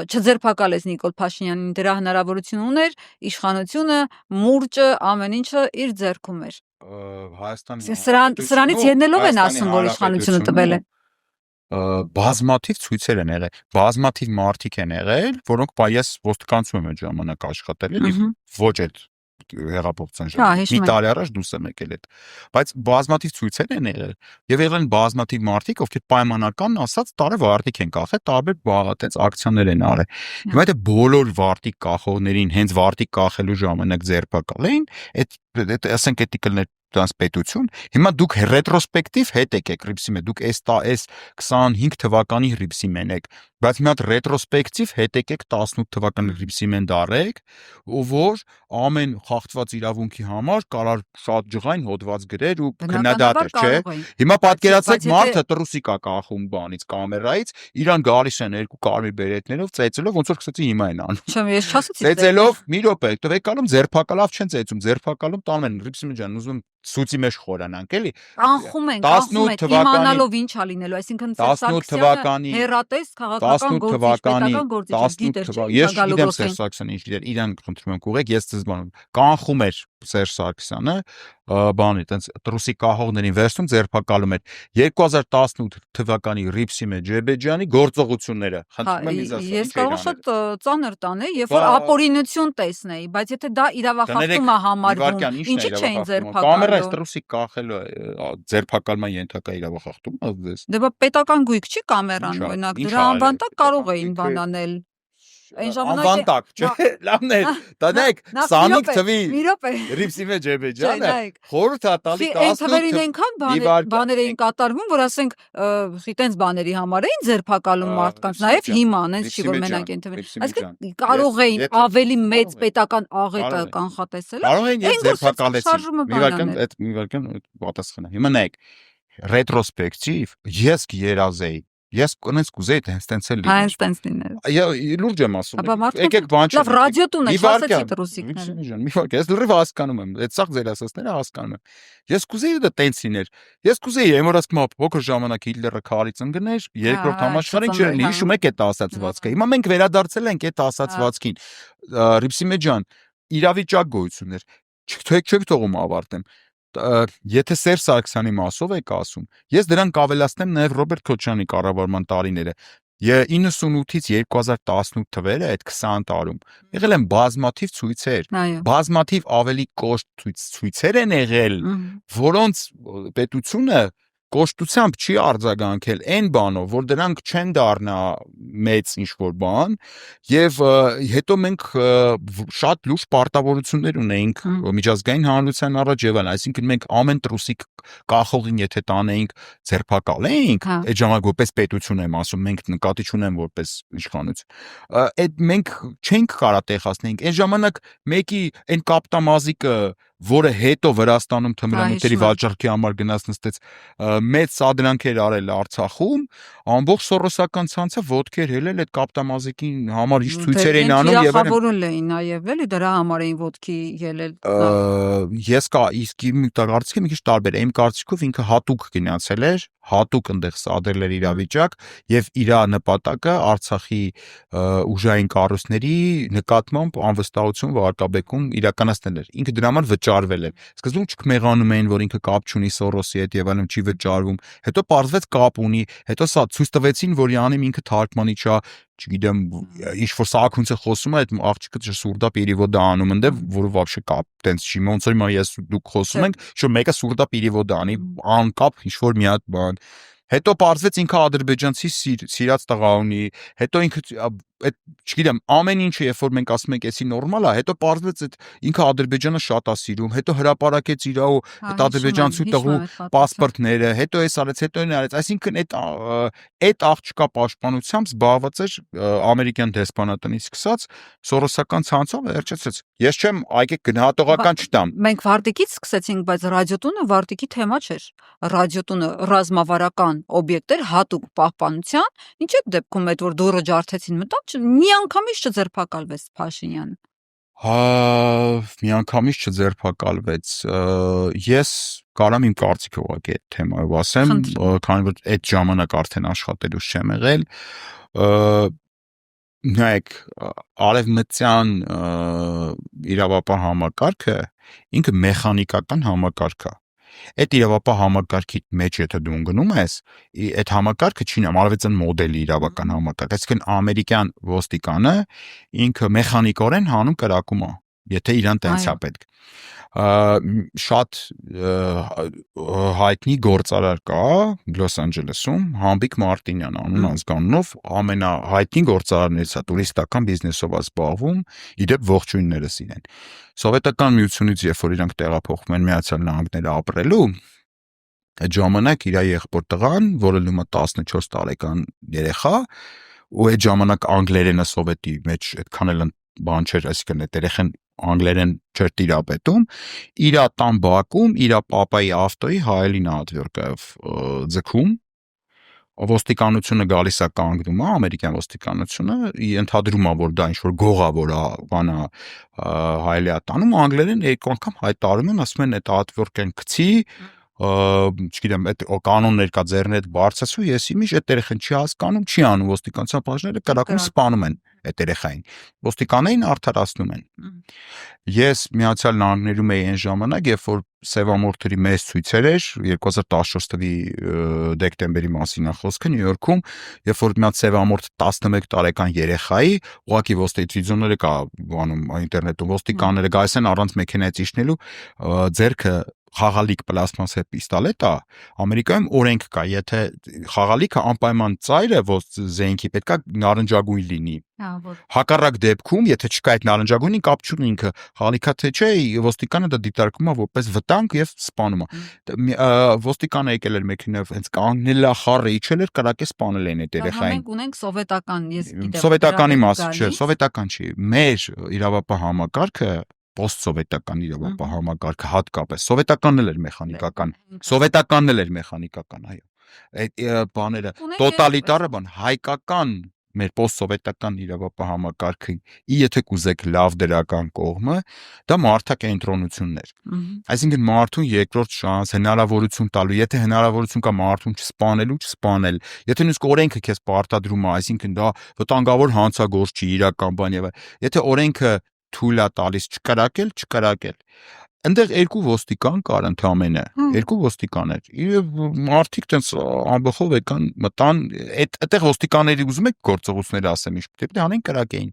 չձերբակալեց Նիկոլ Փաշինյանին, դրա հնարավորություն ուներ, իշխանությունը, մուրճը, ամեն ինչը իր ձեռքում էր։ Հայաստանի Սրանից ելնելով են ասում, որ իշխանությունը տվել է։ Բազմաթիվ ցույցեր են եղել, բազմաթիվ մարդիկ են եղել, որոնք ես ոստիկանությունում եմ այդ ժամանակ աշխատել, էլի ոչ այդ հեղափոխության ժամանակ։ Մի տարի առաջ դուրս եմ եկել այդ, բայց բազմաթիվ ցույցեր են եղել եւ եղել են բազմաթիվ մարդիկ, ովքեր պայմանական ասած տարը վարտիկ են կախել, տարբեր բաղատենց ակցիաներ են արել։ Հիմա դա բոլոր վարտիկ կախողներին հենց վարտիկ կախելու ժամանակ ձերբակալ էին, այդ ասենք էթիկալներ դրանց պետություն, հիմա դուք ռետրոսպեկտիվ հետ եկեք Ռիփսիմե, դուք այս 25 թվականի Ռիփսիմեն եք, բայց մի հատ ռետրոսպեկտիվ հետ եկեք 18 թվականի Ռիփսիմեն դարեք, որ ամեն խախտված իրավունքի համար կարար շատ ջղայն հոդված գրեր ու քննադատեր, չէ։ Հիմա պատկերացրեք մարդը տրուսիկ է կախում բանից, կամերայից, իրան գալիս են երկու կարմիր բերետներով, ծեծելով, ոնց որ սկսեցի հիմա են անում։ Չեմ, ես չասեցի։ Ծեծելով, մի րոպե, տվեկալում ձերբակալավ չեն ծեծում, ձերբակալում տանում են Ռիփսիմե ջան, ուզում սուծի մեջ խորանանք, էլի։ Կանխում են, իմանալով ինչ ա լինելու, այսինքն Սերժ Սարգսյանը հերատես քաղաքական գործիչ, պետական գործիչ, գիտեր, չէ՞։ Ես գիտեմ Սերժ Սարգսյանը ինչ գիտեր, իրան խնդրում եմ կուղեք, ես ձեզ բանում կանխում էր Սերժ Սարգսյանը, բանի, տենց տրուսի կահողներին վերցնում ձերբակալում էր 2018 թվականի Ռիփսիմե Ջեբեջյանի գործողությունները։ Խնդրում եմ ինձ ասա։ Ես կարող շատ ծանր տանեի, երբ որ ապօրինություն տեսնեի, բայց եթե դա իրավախախտում է համարվում, ինչի չէին ձերբակալում։ Այս տրուսիկ կախելու ձերբակալման ենթակա իրավախախտում ազդես։ Դե բա պետական գույք չի կամերան, օրինակ դրա անվան տակ կարող էին բանանել։ Այն ժամանակ անվան տակ, չէ՞, լավն է։ Տանեք 25 թվի Ռիփսիմե Ջեբեջյանը խորհուրդ է տալի 18 թվերին այնքան բաներ էին կատարվում, որ ասենք տենց բաների համար էին ձերբակալում մարդկանց, նաև հիմա, այնց չի որ մենակ այն թվերին։ Այսինքն կարող էին ավելի մեծ պետական աղետը կանխատեսել։ Կարող էին ես ձերբակալեցի։ Մի վարքան պատասխանը։ Հիմա նայեք, ռետրոսպեկտիվ ես երազեի Ես կոնենց կուզեի տենց էլ լինի։ Հենց տենց լիներ։ Լուրջ եմ ասում։ Եկեք բան չի։ Լավ ռադիոտուն է, ասացի տրուսիկները։ Մի վարք, ես լրիվ հասկանում եմ, այդ սաղ ձեր ասածները հասկանում եմ։ Ես կուզեի դա տենց լիներ։ Ես կուզեի եմորացկմա փոքր ժամանակ Հիտլերը քարից ընկներ, երկրորդ համաշխարհային չէր, հիշում եք այդ ասացվածքը։ Հիմա մենք վերադարձել ենք այդ ասացվածքին։ Ռիփսիմե ջան, իրավիճակ գոյություն էր։ Չեք թողում ավարտեմ։ Եթե Սերժ Սարգսյանի մասով եք ասում, ես դրան կավելացնեմ նաև Ռոբերտ Քոչարյանի կառավարման տարիները։ 98-ից 2018 թվերը այդ 20 տարում եղել են բազմաթիվ ցույցեր, բազմաթիվ ավելի կոշտ ցույցեր են եղել, որոնց պետությունը կոշտությամբ չի արձագանքել այն բանով, որ դրանք չեն դառնա մեծ ինչ-որ բան, եւ հետո մենք շատ լուրջ պարտավորություններ ունեինք միջազգային հանրության առաջ եւ այլն, այսինքն մենք ամեն տրուսիկ կախողին եթե տանեինք ձերբակալեինք, այդ ժամանակ որպես պետություն եմ ասում, մենք նկատի չունեմ որպես իշխանություն, այդ մենք չենք կարա տեղացնենք, այն ժամանակ մեկի այն կապտամազիկը, որը հետո Վրաստանում թմրանյութերի վաճառքի համար գնաց նստեց, մեծ սադրանքեր արել Արցախում, ամբողջ սորոսական ցանցը ոտքեր հելել այդ կապտամազիկի համար ինչ ցույցեր էին անում եւ թիրախավորել էին նաեւ էլի դրա համար էին ոտքի ելել։ Ես իսկ իմ կարծիքը մի քիչ տարբեր է, իմ կարծիքով ինքը հատուկ գնացել էր, հատուկ այնտեղ սադրել էր իրավիճակ եւ իր նպատակը Արցախի ուժային կառույցների նկատմամբ անվստահություն վարկաբեկում իրականացնել էր։ Ինքը դրա համար վճարվել էր։ Սկզբում չկմեղանում էին, որ ինքը կապ չունի Սորոսի հետ եւ այլն չի վճարվում։ Հետո պարզվեց կապ ունի, հետո սա ցույց տվեցին, որ Յանիմ ինքը թարգմանիչ է, չգիտեմ, ինչ որ Սահակունցը խոսում է, այդ աղջիկը սուրդա պերևոդա անում ընդ, որը вообще կապ տենց չի, ոնց որ հիմա ես դուք խոսում ենք, ինչ մեկը սուրդա պերևոդա անի, անկապ ինչ որ մի հատ բան։ Հետո պարզվեց ինքը ադրբեջանցի սիրած տղա ունի, հետո ինքը այդ չգիտեմ, ամեն ինչը երբ որ մենք ասում ենք էսի նորմալ է, հետո պարզվեց այդ ինքը Ադրբեջանը շատ է սիրում, հետո հրապարակեց իր այդ ադրբեջանցու տղու պասպորտները, հետո էս արեց, հետո այն արեց, այսինքն այդ աղջկա պաշտպանությամբ զբաղված էր ամերիկյան դեսպանատնից սկսած սորոսական ցանցով վերջացրեց։ Ես չեմ այգեք գնահատողական չտամ։ Մենք Վարդիկից սկսեցինք, բայց ռադիոտունը Վարդիկի թեմա չէր։ Ռադիոտունը ռազմավարական օբյեկտ էր հատուկ պահպանության, ինչ է դեպքում այդ որ դուրը ջարդեցին մտավ, մի անգամից չձերբակալվեց Փաշինյանը։ Միանգամից չձերբակալվեց։ Ես կարամ իմ կարծիքը ուղղակի այդ թեմայով ասեմ, քանի որ այդ ժամանակ արդեն աշխատելուց չեմ եղել։ Նայեք, արևմտյան իրավապահ համակարգը ինքը մեխանիկական համակարգ է։ Այդ իրավապահ համակարգի մեջ եթե դու ընկնում ես, այդ համակարգը չի նամ, արևելյան մոդելի իրավական համակարգ, այսինքն ամերիկյան ոստիկանը ինքը մեխանիկորեն հանում կրակում է, եթե իրան տենց է պետք։ Շատ հայտնի գործարար կա Լոս Անջելեսում, Համբիկ Մարտինյան անուն անձանունով, ամենահայտնի գործարարներից է, տուրիստական բիզնեսով է զբաղվում, իդեպ ողջույններս իրեն։ Սովետական միությունից երբ որ իրանք տեղափոխվում են Միացյալ Նահանգներ ապրելու, այդ ժամանակ իր եղբոր տղան, որը լումա 14 տարեկան երեխա, ու այդ ժամանակ անգլերենը սովետի մեջ այդքան էլ բան չէր, այսինքն այդ երեխան անգլերեն չէր տիրապետում, իր տան բակում, իր պապայի ավտոյի հայելին ադվյորկայով ձգում, ոստիկանությունը գալիս է կանգնում է, ամերիկյան ոստիկանությունը, ենթադրում է, որ դա ինչ-որ գողավոր է, բանա հայելի է տանում, անգլերեն երկու անգամ հայտարարում են, ասում են այդ ադվյորկեն գցի, չգիտեմ, այդ կանոններ կա ձեռն հետ բարձրացու, ես իմիջ այդ երեխան չի հասկանում, չի անում ոստիկանության բաժները կրակում սպանում են այդ երեխային։ Ոստիկաններին արդարացնում են։ Ես Միացյալ Նահանգներում էի այն ժամանակ, երբ որ Սևամորթերի մեծ ցույցեր էր 2014 թվականի դեկտեմբերի մասին է խոսքը Նյու Յորքում, երբ որ մի հատ Սևամորթ 11 տարեկան երեխայի ուղղակի ոստիկանները կա բանում ինտերնետում ոստիկանները գալիս են առանց մեքենայից իջնելու ձեռքը խաղալիք պլաստմասե պիստոլետ է, Ամերիկայում օրենք կա, եթե խաղալիքը անպայման ծայրը զենքի պետքա նարնջագույն լինի։ Հակառակ դեպքում, եթե չկա այդ նարնջագույնի կապ չունի ինքը խաղալիքա թե չէ, ոստիկանը դա դիտարկում է որպես վտանգ եւ սպանում է։ Ոստիկանը եկել էր մեքենայով, հենց կանգնել է խառը իջել էր, կրակե սպանել են այդ երեխային։ Մենք ունենք սովետական, ես գիտեմ։ Սովետականի մաս չէ, սովետական չի։ Մեր իրավապահ համակարգը post-սովետական իրավապահ համակարգը հատկապես սովետականն էլ էր մեխանիկական, այո։ Այդ բաները տոտալիտարը բան հայկական մեր post-սովետական իրավապահ համակարգի եթե կուզեք լավ դրական կողմը, դա մարդակենտրոնությունն էր։ Այսինքն մարդուն երկրորդ շանս, հնարավորություն տալու, եթե հնարավորություն կա մարդուն չսպանել, եթե նույնիսկ օրենքը քեզ պարտադրում է, այսինքն դա վտանգավոր հանցագործ չի, իրական բան եւ եթե օրենքը թույլ է տալիս չկրակել։ Այնտեղ երկու ոստիկան կար ընդամենը, երկու ոստիկաններ։ Եվ մարդիկ տենց ամբողջով եկան, մտան, այդտեղ ոստիկանների ուզում եք գործողությունները ասեմ, ինչ պետք է անեն կրակեին։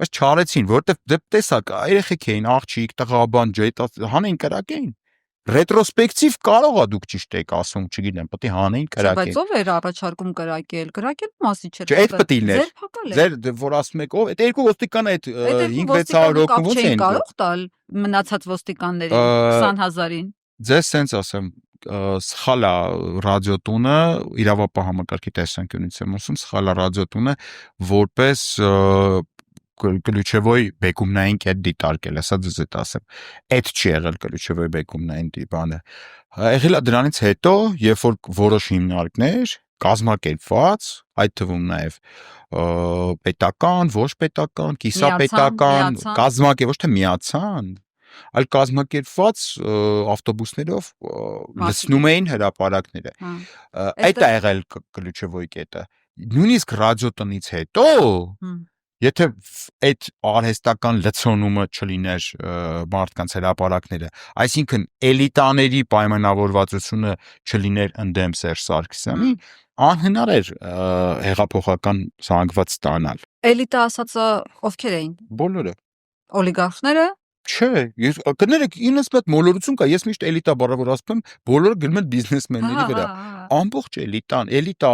Բայց չարեցին, որովհետև դե տեսակ, երեխեք էին, աղջիկ, տղաբան, ջեյ, հանեն կրակեին։ ռետրոսպեկտիվ կարող է դուք ճիշտ եք ասում, չգիտեմ, պետք է հանեին Բայց կրակել։ ով էր առաջարկում կրակել մասի չէ։ Չէ, այդ պետք է լիներ։ Ձերբակալ է։ Ձեր որ ասում եք ով, այդ երկու ոստիկանը այդ 5-600 հոգու ոնց են կարող տալ մնացած ոստիկաններին 20000-ին։ Ձեզ sense ասեմ, սխալ է ռադիոտունը իրավապահ համակարգի տեսանկյունից եմ ասում, սխալ է ռադիոտունը որպես ключевой բեկումնային կետ դիտարկել, ասա ձեզ այդ ասեմ։ Այդ չի եղել ключевой բեկումնային բանը։ Եղել է դրանից հետո, երբ որ որոշ հիմնարկներ կազմակերպված, այդ թվում նաև պետական, ոչ պետական, կիսապետական, ոչ թե միացան, այլ կազմակերպված ավտոբուսներով լցնում էին հրապարակները։ Այդ է եղել ключевой կետը։ Նույնիսկ ռադիոտնից հետո եթե այդ արհեստական լցոնումը չլիներ մարդկանց հրապարակները, այսինքն էլիտաների պայմանավորվածությունը չլիներ ընդդեմ Սերժ Սարգսյանի, անհնար էր հեղափոխական զանգված ստանալ։ Էլիտա ասածը ովքեր էին։ Բոլորը։ Օլիգարխները։ Չէ, կներեք, ինձ մոտ մոլորություն կա, ես միշտ էլիտա բառը որ ասում եմ, բոլորը գնում են բիզնեսմենների վրա։ Ամբողջ էլիտան, էլիտա,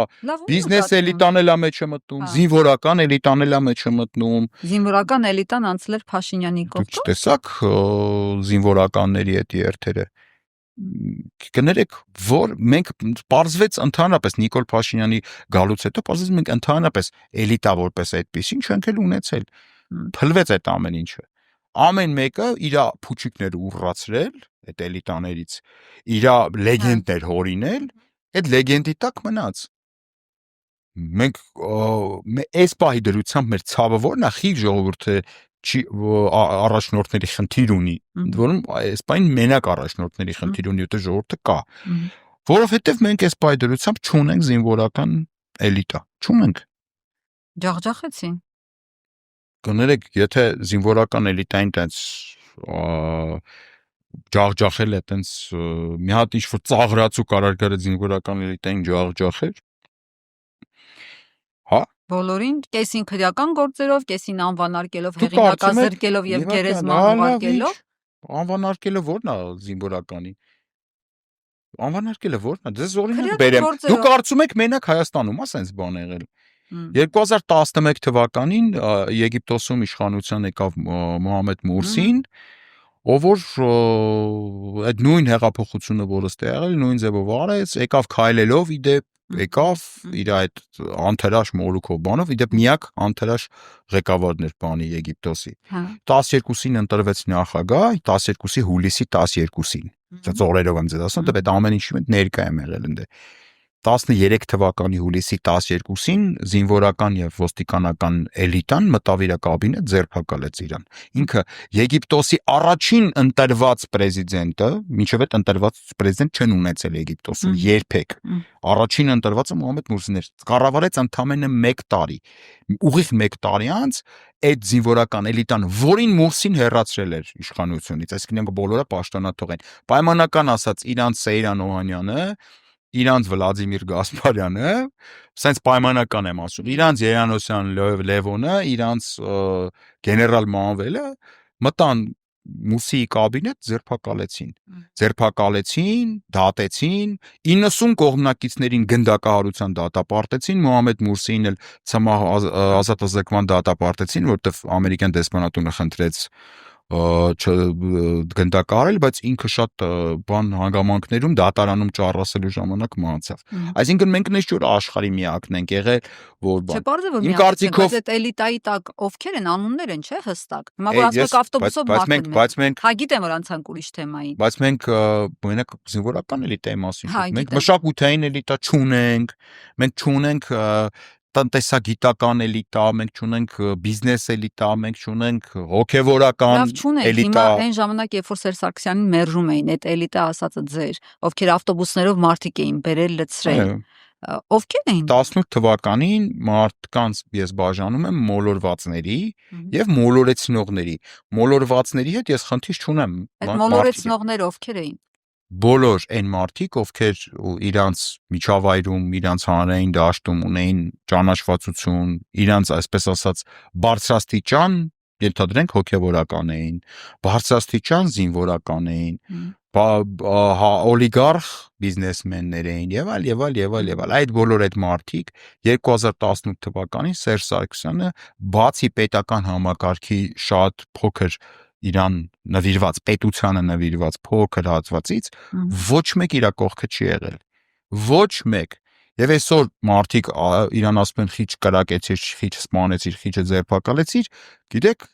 բիզնես էլիտան էլ է մեջ մտնում, զինվորական էլիտան էլ է մեջ մտնում։ Զինվորական էլիտան անցել էր Փաշինյանի կողքով։ Դուք տեսաք զինվորականների այդ երթերը։ Կներեք, որ մենք պարզվեց ընդհանրապես Նիկոլ Փաշինյանի գալուց հետո պարզվեց մենք ընդհանրապես էլիտա որպես այդպեսին չենք էլ ունեցել։ Փլվեց այդ ամեն ինչը։ Ամեն մեկը իր փուչիկները ուռացրել այդ էլիտաներից, իր լեգենդներ հորինել, այդ լեգենդի տակ մնաց։ Մենք այս պահի դրությամբ մեր ցավը որն է, խիղճ ժողովուրդը առաջնորդների խնդիր ունի, որում այս պահին մենակ առաջնորդների խնդիր ունի, որտեղ ժողովուրդը կա, որովհետև մենք այս պահի դրությամբ չունենք զինվորական էլիտա, չունենք։ Ջախջախեցին։ Կներեք, եթե զինվորական էլիտային տենց ջախջախել է տենց մի հատ ինչ-որ ծաղրած ու կարարգարը զինվորական էլիտային ջախջախել, հա? Բոլորին կեսին քրեական գործերով, կեսին անվանարկելով, հեղինակազրկելով եւ գերեզման ուղարկելով։ Անվանարկելը ո՞րն է զինվորականի։ Անվանարկելը ո՞րն է։ Ձեզ օրինակ բերեմ։ Դուք կարծում եք մենակ Հայաստանում է սենց բան եղել։ 2011 թվականին Եգիպտոսում իշխանության եկավ Մոհամեդ Մուրսին, ով որ այդ նույն հեղափոխությունը որը ստե եղել, նույն ձևով արեց, եկավ քայլելով իդեպ, եկավ իր այդ անթրաշ մորուքով բանով, իդեպ միակ անթրաշ ղեկավարն էր բանի Եգիպտոսի։ 12-ին ընտրվեց նախագահ, 12-ի հուլիսի 12-ին։ Դա օրերով եմ ձեզ ասում, դա այդ ամեն ինչի մեջ ներկա եմ եղել ընդ 13 թվականի հուլիսի 12-ին զինվորական եւ ոստիկանական էլիտան մտավ իր կաբինետ, ձերբակալեց իրան։ Ինքը Եգիպտոսի առաջին ընտրված պրեզիդենտը, մինչև այդ ընտրված պրեզիդենտ չեն ունեցել Եգիպտոսում երբեք։ Առաջին ընտրվածը Մոհամեդ Մուրսին էր։ Կառավարեց ընդամենը 1 տարի։ Ուղիղ 1 տարի անց այդ զինվորական էլիտան, որին Մուրսին հեռացրել էր իշխանությունից, այսինքն բոլորը պաշտոնաթող են։ Պայմանական ասած իրանց Սեյրան Օհանյանը, իրանց Վլադիմիր Գասպարյանը, սենց պայմանական եմ ասում, իրանց Երանոսյան Լևոնը, իրանց գեներալ Մանվելը մտան Մուրսիի կաբինետ, ձերբակալեցին, դատեցին, 90 կողմնակիցներին գնդակահարության դատապարտեցին, Մոհամեդ Մուրսիին էլ ցմահ ազատազրկման դատապարտեցին, որտեղ ամերիկյան դեսպանատունը խնդրեց գնդակահարել, բայց ինքը շատ բան հանգամանքներում դատարանում ճառասելու ժամանակ մահացավ։ Այսինքն մենք նույնիսկ որ աշխարհի միակն ենք եղել, որ բան։ Իմ կարծիքով այդ էլիտայի տակ ովքեր են, անուններ են, չէ՞ հստակ։ Հիմա որ ասում եք ավտոբուսով մարդն։ Հա գիտեմ որ անցանք ուրիշ թեմայի։ Բայց մենք մենակ զինվորական էլիտայի մասին խոսում ենք։ Մենք մշակութային էլիտա չունենք, մենք չունենք տնտեսագիտական էլիտա, մենք չունենք բիզնես էլիտա, մենք չունենք հոգևորական էլիտա։ Հիմա այն ժամանակ, երբ որ Սերժ Սարգսյանին մերժում էին, այդ էլիտա ասածը ձեր, ովքեր ավտոբուսներով մարդիկ էին բերել լցրել, ովքեր էին։ 18 թվականին մարդկանց ես բաժանում եմ մոլորվածների եւ մոլորեցնողների։ Մոլորվածների հետ ես խնդիր չունեմ։ Այդ մոլորեցնողները ովքեր էին։ Բոլոր այն մարդիկ, ովքեր իրանց միջավայրում, իրանց հանրային դաշտում ունեին ճանաչվածություն, իրանց այսպես ասած բարձրաստիճան, ենթադրենք հոգևորական էին, բարձրաստիճան զինվորական էին, օլիգարխ բիզնեսմեններ էին եւ այլ այդ բոլոր այդ մարդիկ 2018 թվականին Սերժ Սարգսյանը բացի պետական համակարգի շատ փոքր իրան նվիրված պետությանը նվիրված փոքր հատվածից ոչ մեկ իր կողքը չի եղել ոչ մեկ եւ այսօր մարդիկ իրան ասում են խիչ կրակեցիր խիչ սպանեցիր խիչը ձերբակալեցիր գիտեք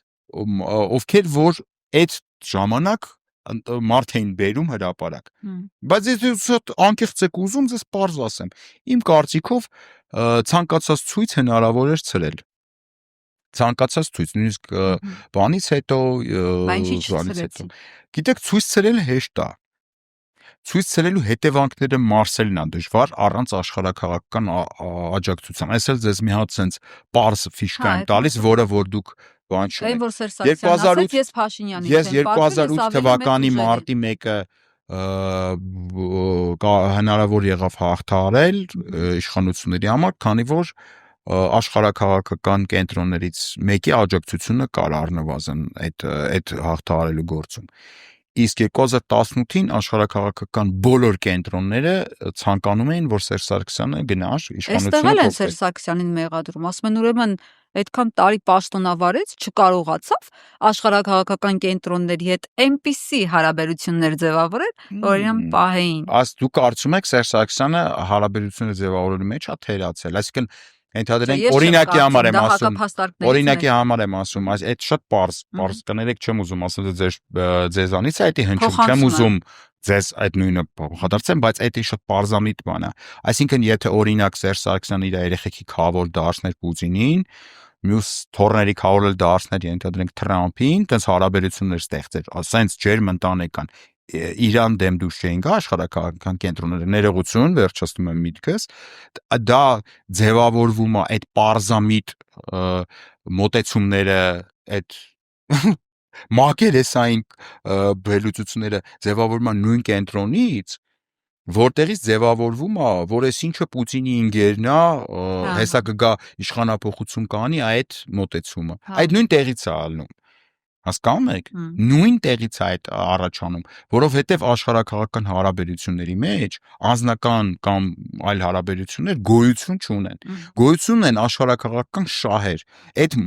ովքեր որ այդ ժամանակ մարդ էին բերում հրապարակ բայց ես անկեղծ եք ուզում ձեզ պարզ ասեմ իմ կարծիքով ցանկացած ցույց հնարավոր էր ցրել ցանկացած ցույց նույնիսկ բանից հետո գիտեք ցույց ցրելը հեշտ է ցույց ցրելու հետևանքները մարսելն է դժվար առանց աշխարհակաղակական աջակցության այսօր ձեզ մի հատ sense պարզ ֆիշկա եմ տալիս որը որ դուք բան չունեք որ Սերժ Սարգսյանն ասաց ես Փաշինյանին ես 2008 թվականի մարտի 1-ը հնարավոր եղավ հաղթահարել իշխանությունների համար քանի որ աշխարհակաղակական կենտրոններից մեկի աջակցությունը կար առնվազն այդ հաղթահարելու գործում իսկ 2018-ին աշխարհակաղակական բոլոր կենտրոնները ցանկանում էին որ Սերժ Սարգսյանը գնար իշխանությունը այստեղ էլ են Սերժ Սարգսյանին մեղադրում ասում են ուրեմն այդքան տարի պաշտոնավարեց չկարողացավ աշխարհակաղակական կենտրոնների հետ այնպիսի հարաբերություններ ձևավորել որ իրեն պահեին դուք կարծում եք Սերժ Սարգսյանը հարաբերությունները ձևավորելու մեջ է թերացել այսինքն Ենթադրենք օրինակի համար եմ ասում, այդ շատ պարզ կներեք չեմ ուզում ասել ձեզանից է դա հնչում, չեմ ուզում ձեզ այդ նույնը փոխադարձեմ, բայց դա շատ պարզամիտ բան է։ Այսինքն եթե օրինակ Սերժ Սարգսյանը իր երեխեքի քավոր դարձներ Պուտինին, մյուս թորների քավոր դարձներ ենթադրենք Թրամփին, տենց հարաբերություններ ստեղծեր, ասենց ջերմընտանեկան Իրան դեմ դուրս չէին գա աշխարհակաղակական կենտրոնները ներողություն վերջացնում եմ միտքս դա ձևավորվում է այդ պարզամիտ մոտեցումները այդ մակերեսային բելուծությունները ձևավորվում են նույն կենտրոնից որտեղից ձևավորվում է որ այս ինչը Պուտինի ինգերն է հեսա կգա իշխանապողություն կանի այդ մոտեցումը այդ նույն տեղից է ալնում հասկանում եք նույն տեղից է այդ առաջանում որովհետև աշխարհակաղակական հարաբերությունների մեջ անձնական կամ այլ հարաբերություններ գոյություն չունեն աշխարհակաղակական շահեր այդ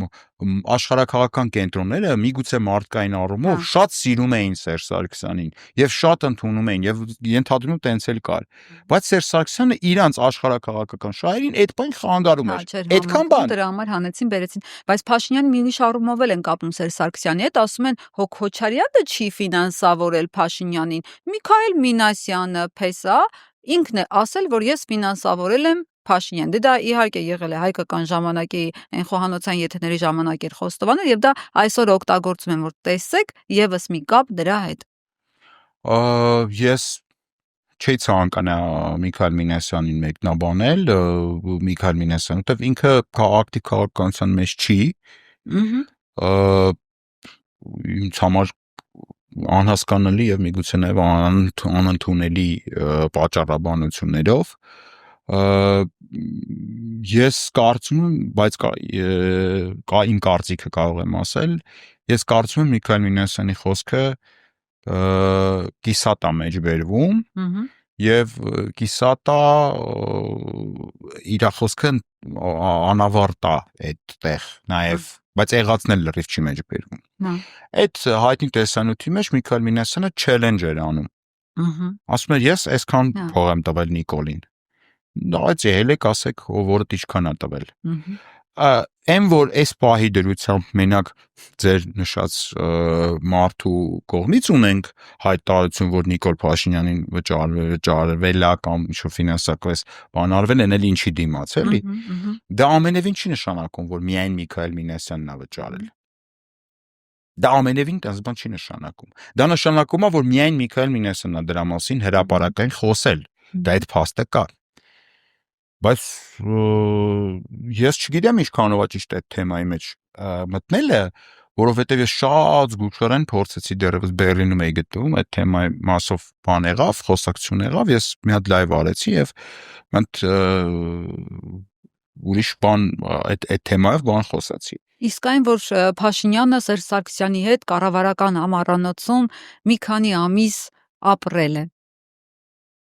աշխարհակաղակական կենտրոնները միգուցե մարդկային առումով շատ սիրում էին Սերժ Սարգսյանին եւ շատ ընդունում էին եւ ենթադրում տենց էլ կար բայց Սերժ Սարգսյանը իրանց աշխարհակաղակական շահերին այդ բան խանգարում էր այդքան բան դրա համար հանեցին բերեցին բայց Փաշինյանը մի ուրիշ առումով էլ են կապում Սերժ Սարգսյանի հետ ասում են Հոքոչարյանը չի ֆինանսավորել Փաշինյանին Միքայել Մինասյանը փեսա ինքն է ասել որ ես ֆինանսավորել եմ Փաշինյան դա իհարկե եղել է հայկական ժամանակի այն խոհանոցային եթերների ժամանակ էր խոստովանել եւ դա այսօր օգտագործում են որ տեսեք եւս մի կապ դրա հետ ես չի ցանկանա Միքայել Մինասյանին մեկնաբանել Միքայել Մինասյանը որտեվ ինքը ակտիվ քաղաքականության մեջ չի ինձ համար անհասկանալի եւ միգուցե նաեւ անընդունելի պատճառաբանություններով ես կարծում եմ բայց կա իմ կարծիքը կարող եմ ասել ես կարծում եմ Միքայել Մինասյանի խոսքը կիսատ է մեջ բերվում եւ կիսատ է իր խոսքը անավարտ է այդտեղ նաեւ բայց եղածն էլ լրիվ չի մեջ բերվում այդ հայտնի տեսանյութի մեջ Միքայել Մինասյանը չելենջ էր անում ասում էր ես այսքան փող եմ տվել Նիկոլին Դայց ելեք ասեք որը ինչքան է տվել այն որ այս պահի դրությամբ մենակ ձեր նշած մարդու կողմից ունենք հայտարարություն որ Նիկոլ Փաշինյանին վճարվել է կամ ինչ-որ ֆինանսական բան արվել են էլ ինչի դիմաց էլի դա ամենևին չի նշանակում որ միայն Միքայել Մինասյանն է վճարել դա ամենևին դες բան չի նշանակում դա նշանակում է որ միայն Միքայել Մինասյանն է դրա մասին հրապարակային խոսել դա այդ փաստը կա բայց ես չգիտեմ ինչքանով է ճիշտ այդ թեմայի մեջ մտնելը, որովհետև ես շատ զգուշորեն փորձեցի դեռևս Բերլինում էի գտնվում, այդ թեմայի մասով բան եղավ, խոսակցություն եղավ, ես մի հատ լայվ արեցի եւ մենք ուրիշ բան այդ թեմայով բան խոսացի։ Իսկ այն, որ Փաշինյանը Սերժ Սարգսյանի հետ կառավարական համառանոցում մի քանի ամիս ապրել է։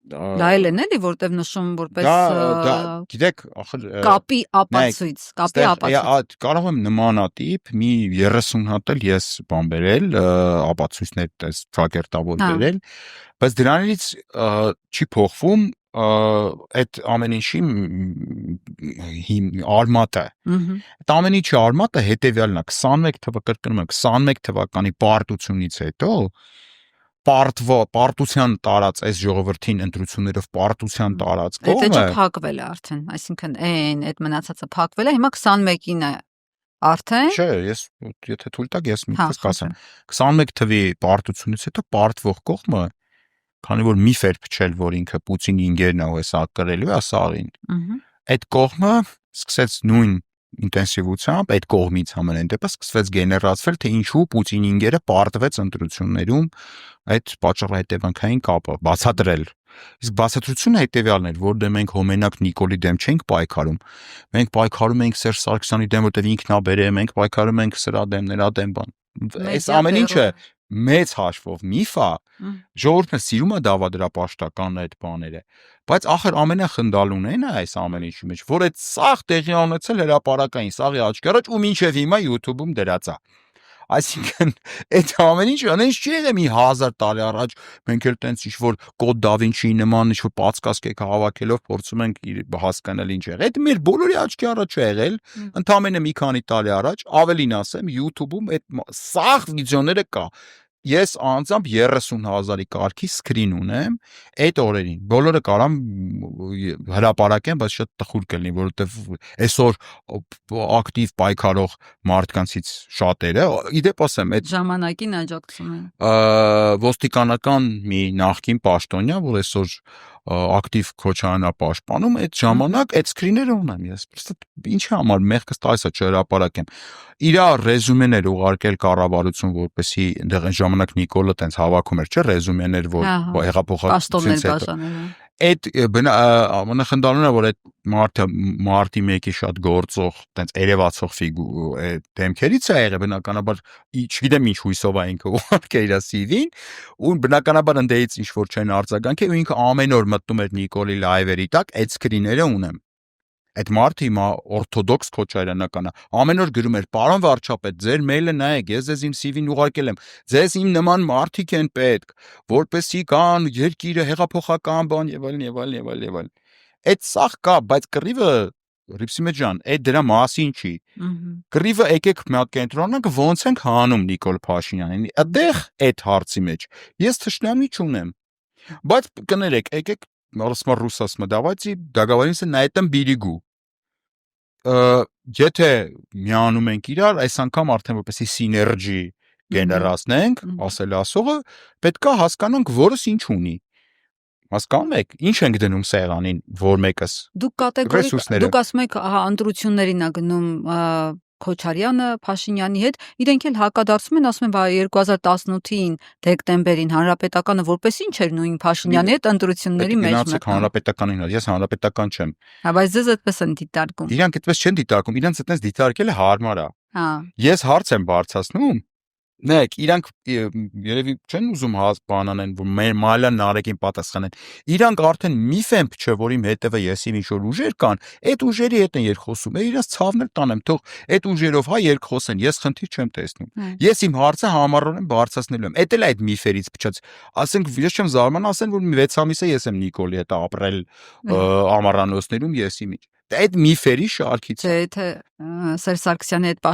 Դա էլ էլի, որտեվ նշում որպես դա գիտեք, ախր կապի ապացույց, կարող եմ նմանատիպ մի 30 հատ էլ ես բան բերել, ապացույցներ տես ճակերտավոր բերել, բայց դրանից չի փոխվում այդ ամեն ինչի արմատը։ Այդ ամեն ինչի արմատը հետեւյալն է, 21 թվականի կրկնում եմ, 21 թվականի պարտությունից հետո պարտության տարած այս ժողովրդին ընտրություններով պարտության տարած կողմը Դա փակվել է արդեն, այսինքն այդ մնացածը փակվել է, հիմա 21-ին է արդեն։ Չէ, ես եթե թույլ տաք, ես միտքս կասեմ։ 21 թվի պարտությունից հետո պարտվող կողմը, քանի որ միֆ էր փչել, որ ինքը Պուտինի ինգերն է ու հեսա կրելու է սաղին։ Այդ կողմը սկսեց նույն ինտենսիվությամբ այդ կողմից ամենայն դեպս սկսվեց գեներացվել, թե ինչու Պուտինի ինգերը պարտվեց ընտրություններում այդ պատճառահետևանքային կապը բացատրել։ Իսկ բացատրությունը հետևյալն էր, որ մենք հոմենակ Նիկոլի դեմ չենք պայքարում, մենք պայքարում ենք Սերժ Սարգսյանի դեմ, որտեղ ինքն է բերել, մենք պայքարում ենք սրա դեմ, նրա դեմ բան։ Այս ամեն ինչը մեծ հաշվով միֆ է, ժողովուրդը սիրում է դավադրապաշտական այդ բաները, բայց ախր ամենախնդալուն է այս ամեն ինչի մեջ, որ այդ սաղ տեղի ունեցել հրապարակային, սաղի աչքի առաջ ու մինչև հիմա YouTube-ում դրած է։ Այսինքն այդ ամեն ինչը այնպես չի եղել մի 1000 տարի առաջ, մենք էլ տենց ինչ-որ կոդ դա Վինչիի նման ինչ-որ պատկասկեք հավաքելով փորձում ենք հասկանալ ինչ եղել։ Այդ մեր բոլորի աչքի առաջ է եղել, ընդամենը մի քանի տարի առաջ, ավելին ասեմ, YouTube-ում այդ սաղ վիդեոները կա։ Ես անձամբ 30,000-ի կարգի սկրին ունեմ այդ օրերին։ Բոլորը կարամ հրապարակեմ, բայց շատ տխուր կլինի, որովհետև այսօր ակտիվ պայքարող մարդկանցից շատերը, իդեպ ասեմ, այդ ժամանակին աջակցում են։ Ոստիկանական մի նախկին պաշտոնյա, որ այսօր ակտիվ Քոչարյանա պաշտպանում, այդ ժամանակ այդ սկրիները ունեմ ես։ Ինչի համար մեղքս տալիս է չհրապարակեմ։ Իրա ռեզումեներ ուղարկել կառավարություն, որպեսի այնտեղ այն ժամանակ Նիկոլը տենց հավաքում էր, չէ՞, ռեզումեներ, որ հեղափոխությունից հետո։ Այդ ամենախնդալունը, որ այդ մարտի 1-ի շատ գործող, տենց երևացող դեմքերից է եղել, բնականաբար, չգիտեմ ինչ հույսով է ինքը ուղարկել իր CV-ին, ու բնականաբար ընդդեից ինչ որ չեն արձագանքել, ու ինքը ամեն օր մտնում էր Նիկոլի լայվերի տակ, այդ սկրիները ունեմ։ Այդ մարդը հիմա օրթոդոքս Քոչարյանական է, ամեն օր գրում էր. «Պարոն վարչապետ, ձեր մեյլը նայեք, ես ձեզ իմ CV-ն ուղարկել եմ, ձեզ իմ նման մարդիկ են պետք, որպեսզի կան երկիրը հեղափոխական բան եւ այլն եւ այլն եւ այլն եւ այլն»։ Այդ սաղ կա, բայց կռիվը Ռիփսիմեջ ջան, այդ դրա մասին չի։ Կռիվը եկեք մի հատ կենտրոնանք, ոնց ենք հանում Նիկոլ Փաշինյանին։ Այդտեղ այդ հարցի մեջ ես թշնամի չունեմ։ Բայց կներեք, եկեք ռուսասմը давайте договоримся на этом берегу։ Եթե միանում ենք իրար, այս անգամ արդեն որպեսի սիներգի գեներացնենք, ասել ասողը, պետք է հասկանանք, որս ինչ ունի։ Հասկանում եք, ինչ ենք դնում սեղանին, որ մեկս։ Դուք ասում եք, ընտրություններին է գնում Քոչարյանը Փաշինյանի հետ, իրենք էլ հակադարձում են, ասում են, 2018-ին դեկտեմբերին հանրապետականը որպես ինչ էր նույն Փաշինյանի հետ ընտրությունների մեջ մեկն։ Հանրապետականին, ես հանրապետական չեմ։ Բայց ձեզ այդպես են դիտարկում։ Իրանք այդպես չեն դիտարկում, իրանք այդպես դիտարկելը հարմար է։ Ես հարց եմ բարձրացնում, նայեք, իրանք երևի չեն ուզում բանանեն, որ մեր մալյան նարեկին պատասխանեն։ Իրանք արդեն միֆ են փչը, որ իմ հետևը եսիմ ինչ որ ուժեր կան, այդ ուժերի հետ են երկխոսում։ Իրանք ցավներ տանեմ, թող այդ ուժերով երկխոսեն, ես խնդիր չեմ տեսնում։ Ես իմ հարցը համառորեն բարձրացնելու եմ։ Էդ էլ այդ միֆերից փչած։ Ասենք, ես չեմ զարմանա, ասեն, որ 6 ամիս է ես եմ Նիկոլի հետ ապրել ամառանոցներում եսի միջ։ Այդ միֆերի շարքից է։ Եթե Սերժ Սարգսյանի հետ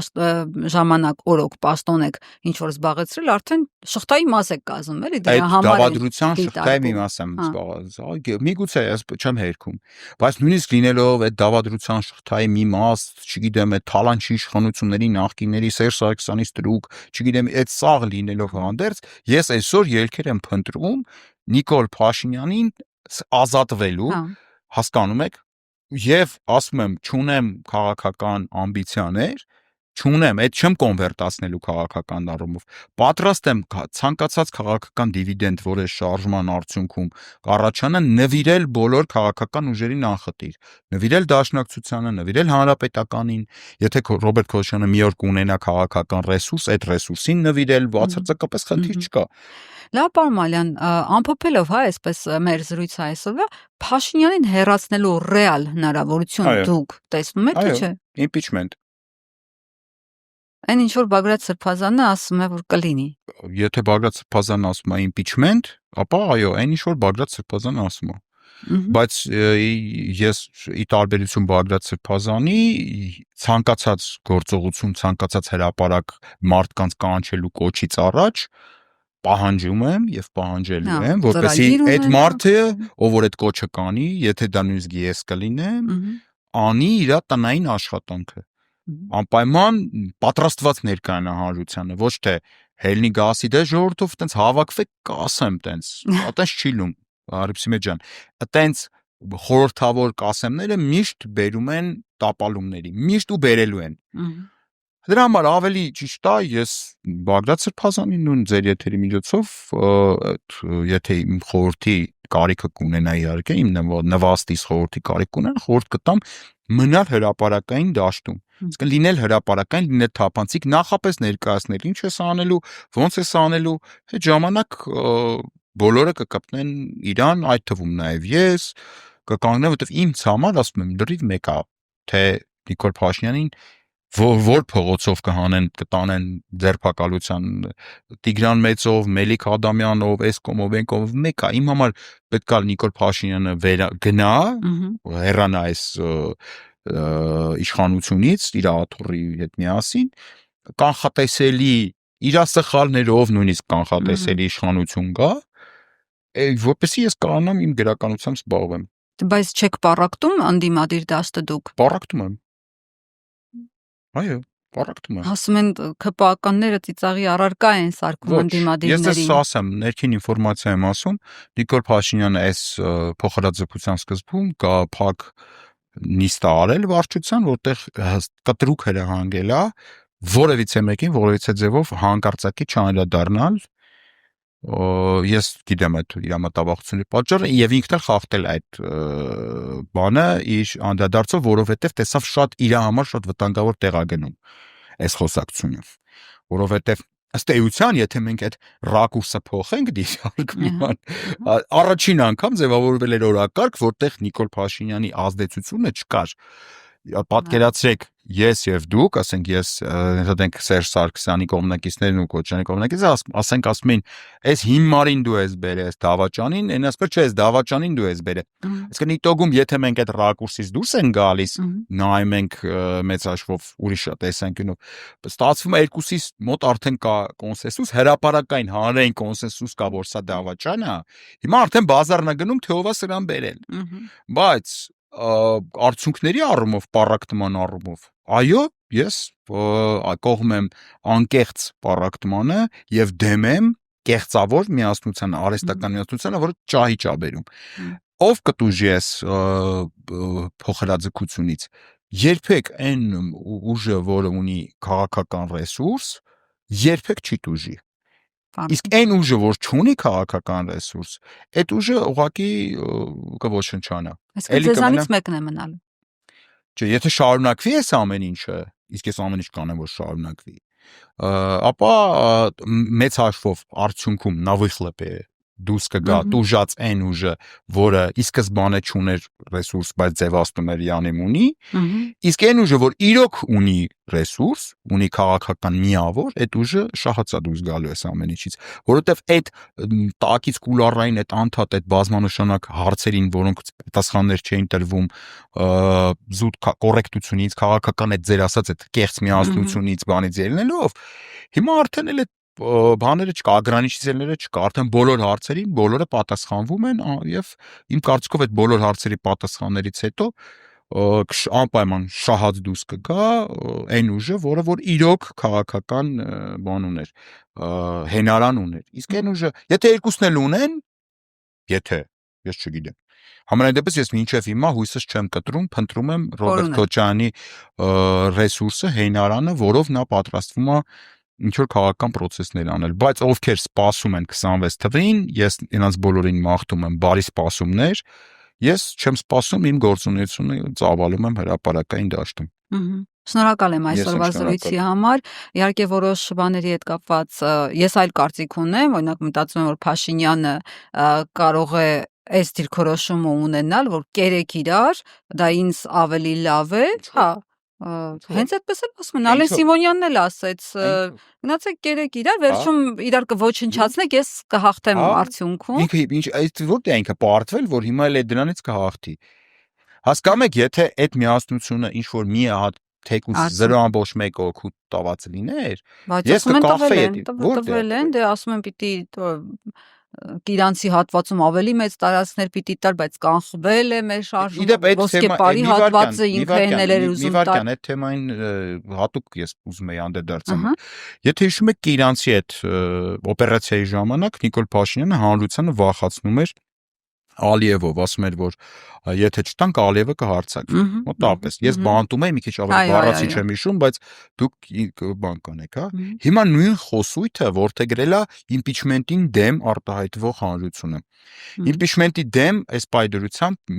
ժամանակ օրոք պաշտոն եք ինչ որ զբաղեցրել, արդեն շղթայի մաս եք կազմում, էլի դրա համար։ Այդ դավադրության շղթայի մի մաս եմ զբաղեցրել։ Միգուցե ես չեմ հերքում, բայց նույնիսկ լինելով այդ դավադրության շղթայի մի մաս, չգիտեմ, այդ թալանչի իշխանությունների նախկինների Սերժ Սարգսյանի ստրուկ, չգիտեմ, այդ սաղ լինելով հանդերձ, ես այսօր ելքեր եմ փնտրում Նիկոլ Փաշինյանին ազատվելու, հասկանում եք։ Եվ ասում եմ, չունեմ քաղաքական ամբիցիաներ, չունեմ, այդ չեմ կոնվերտացնելու քաղաքական առումով։ Պատրաստ եմ ցանկացած քաղաքական դիվիդենդ, որը շարժման արդյունքում կառաջանա, նվիրել բոլոր քաղաքական ուժերին անխտիր, նվիրել Դաշնակցությանը, նվիրել Հանրապետականին, եթե Ռոբերտ Քոչարյանը մի օր կունենա քաղաքական ռեսուրս, այդ ռեսուրսին նվիրել, բացարձակապես խնդիր չկա։ Լավ, պարոն Մալյան, ամփոփելով, այսպես մեր զրույցը այսօրվա, Փաշինյանին հեռացնելու ռեալ հնարավորություն դուք տեսնում եք, թե չէ։ Impeachment։ Այն ինչ որ Բագրատ Սրբազանը ասում է, որ կլինի։ Եթե Բագրատ Սրբազանը ասում է impeachment, ապա այո, այն ինչ որ Բագրատ Սրբազանը ասում է։ Բայց ես ի տարբերություն Բագրատ Սրբազանի ցանկացած գործողություն, ցանկացած հրապարակ մարդկանց կանչելու կոչից առաջ պահանջում եմ եւ պահանջելու եմ, որպեսզի այդ մարդը, ով որ այդ կոչը կանի, եթե դա նույնիսկ ես կլինեմ, անի իր տնային աշխատանքը։ Անպայման պատրաստված ներկայանա հանրությանը, ոչ թե հելնի գասի դե ժողովրդով տենց հավաքվեք, կասեմ տենց, այտենց չի լում, Արիփսիմե ջան, այտենց խորհրդավոր կասեմները միշտ բերում են տապալումների, միշտ ու բերելու են։ Դրա համար ավելի ճիշտ է, ես Բագրատ Սրբազանին նույն ձեր եթերի միջոցով, եթե իմ խորհրդի կարիքը կունենա իհարկե, իմ նվաստիս խորհրդի կարիք կունենա, խորհուրդ կտամ մնալ հրապարակային դաշտում։ Իսկ լինել հրապարակային, լինել թափանցիկ, նախապես ներկայացնել ինչ ես անելու, ոնց ես անելու, այդ ժամանակ բոլորը կկպնեն իրան, այդ թվում նաև ես, կկանգնեմ, որովհետև ինձ համար, ասում եմ, լրիվ մեկ է, թե Նիկոլ Փաշինյանին որ փողոցով կտանեն ձերբակալության Տիգրան Մեծով, Մելիք Ադամյանով, Էսկոմով, Էնկոմով, մեկը իմ համար պետք է Նիկոլ Փաշինյանը գնա, հեռանա այս իշխանությունից իր աթոռի հետ միասին, կանխատեսելի իր սխալներով նույնիսկ կանխատեսելի իշխանություն գա, որպեսզի ես կարողանամ իմ գրականությամբ զբաղվեմ։ Բայց չեք պառակտում անդիմադիր դաշտը դուք։ Պառակտում եմ։ Այո, պառակտում եմ։ Ասում են ԿՊԱ-ականները ծիծաղի առարկա են սարքում անդիմադիրներին։ Ես ասեմ, ներքին ինֆորմացիա եմ ասում, Նիկոլ Փաշինյանը այս փոխհրաձգության սկզբում կա փակ նիստ արել վարչության, որտեղ կտրուկ հրահանգել է որևիցե մեկին, որևիցե ձևով հանկարծակի չանդրադառնալ։ Ես գիտեմ այդ իր մտավախությունների պատճառը եւ ինքն էլ խախտել այդ բանը իր անդրադարձով, որովհետեւ տեսավ շատ իր համար շատ վտանգավոր տեղ է գնում այս խոսակցությունը, որովհետեւ ըստ էության, եթե մենք այդ ռակուրսը փոխենք դիտարկման, առաջին անգամ ձևավորվել էր օրակարգ, որտեղ Նիկոլ Փաշինյանի ազդեցությունը չկար։ Պատկերացրեք, ես եւ դուք, ասենք ես, հետենք Սերժ Սարգսյանի կողմնակիցներն ու Քոչարյանի կողմնակիցները, ասենք ասում են, այս հիմարին դու ես բերել, այս դավաճանին, այն ասում չէ, այս դավաճանին դու ես բերել։ Իսկ նիտոգում, եթե մենք այդ ռակուրսից դուրս ենք գալիս, նայում ենք մեծ հաշվով ուրիշ տեսանկյունով, ստացվում է երկուսից մոտ արդեն կա կոնսենսուս, հրապարակային հանրային կոնսենսուս կա, որ սա դավաճան է։ Հիմա արդեն բազարն է գնում, թե ով է սրան բերել։ Բայց արդյունքների առումով, պառակտման առումով, այո, ես կողմ եմ անկեղծ պառակտմանը եւ դեմ եմ կեղծավոր միասնությանը, արհեստական միասնությանը, որը ճահի ճաբերում։ Ով կտուժի այս փոխհրաձգությունից, երբեք այն ուժը, որը ունի քաղաքական ռեսուրս, երբեք չի տուժի։ Իսկ այն ուժը, որ չունի քաղաքական ռեսուրս, այդ ուժը ուղղակի կոչնչանա։ Այսինքն ձեզանից մեկն է մնալու։ Չէ, եթե շարունակվի այս ամեն ինչը, իսկ ես ամեն ինչ կանեմ, որ շարունակվի, ապա մեծ հաշվով արդյունքում նավիխլեպ է դուրս կգա տուժած այն ուժը, որը ի սկզբանե չուներ ռեսուրս, բայց ձևացնում էր յանեմ ունի, իսկ այն ուժը, որ իրոք ունի ռեսուրս, ունի քաղաքական միավոր, այդ ուժը շահացա դուրս գալու է ամեն ինչից, որովհետև այդ տակից կուլարային այդ անդադ այդ բազմանշանակ հարցերին, որոնք պատասխաններ չէին տրվում զուտ կոռեկտությունից, քաղաքական այդ ձեր ասած այդ կեղծ միասնությունից, բանից ելնելով, հիմա արդեն էլ բաները չկա, ագրանիչիզելները չկա, արդեն բոլոր հարցերին բոլորը պատասխանվում են եւ իմ կարծիքով այդ բոլոր հարցերի պատասխաններից հետո անպայման շահած դուրս կգա այն ուժը, որը որ իրոք քաղաքական բան ուներ, հենարան ուներ։ Իսկ այն ուժը, եթե երկուսն էլ ունեն, եթե ես չգիտեմ, Համենայն դեպս ես մինչև հիմա հույսս չեմ կտրում, փնտրում եմ Ռոբերտ Որոնը։ Քոչարյանի ռեսուրսը, հենարանը, որով նա պատրաստվում է ինչ որ քաղաքական process-ներ անել, բայց ովքեր սպասում են 26 թվին, ես նրանց բոլորին մաղթում եմ բարի սպասումներ, ես չեմ սպասում, իմ գործունեությունը ծավալում եմ հրապարակային դաշտում։ Շնորհակալ եմ Ես այսօրվա եմ զրույցի շնորհակալ։ համար։ Իհարկե որոշ բաների հետ կապված ես այլ կարծիք ունեմ, օրինակ մտածում եմ, որ Փաշինյանը կարող է այս դիրքորոշումը ունենալ, որ կերեք իրար, դա ինձ ավելի լավ է, հա, հենց այդպես էլ ասում են, Ալեն Ինչո՞ւ։ Սիմոնյանն էլ ասեց, գնացեք կերեք իրար, վերջում իրար կոչնչացնեք, ես կհաղթեմ Հա, արդյունքում։ ինքը ինչ այդ որտե ինքը պարտվել, որ հիմա էլ է դրանից կհաղթի։ Հասկանում եք, եթե այդ միասնությունը ինչ որ մի հատ թեկուզ Արդյոք։ 0.1 օգուտ տված լիներ, Բայց ես ասում են կկախվեի այդ տվել են, դե ասում են պիտի Գիրանցի հատվածում ավելի մեծ տարածքներ պիտի տար, բայց կանխվել է մեր շարժումը, Իդեպ այդ ոսկեպարի հատվածը ինքը էնել էր ուզում տալ։ Այդ թեմային հատուկ ես ուզում եի անդրադարձել։ Եթե հիշում եք Գիրանցի այդ օպերացիայի ժամանակ Նիկոլ Փաշինյանը հանրությանը վախացնում էր Ալիևով, ասում էր, որ եթե չտանք Ալիևը կհարձակվի։ Մոտավորապես։ Ես բանտում եմ, մի քիչ ավելի բառացի չեմ հիշում, բայց դուք բան կանեք, հա։ Հիմա նույն խոսույթը ворթեգրել է իմպիչմենտին դեմ արտահայտվող հանրությունը։ Իմպիչմենտի դեմ այս պայդրությամբ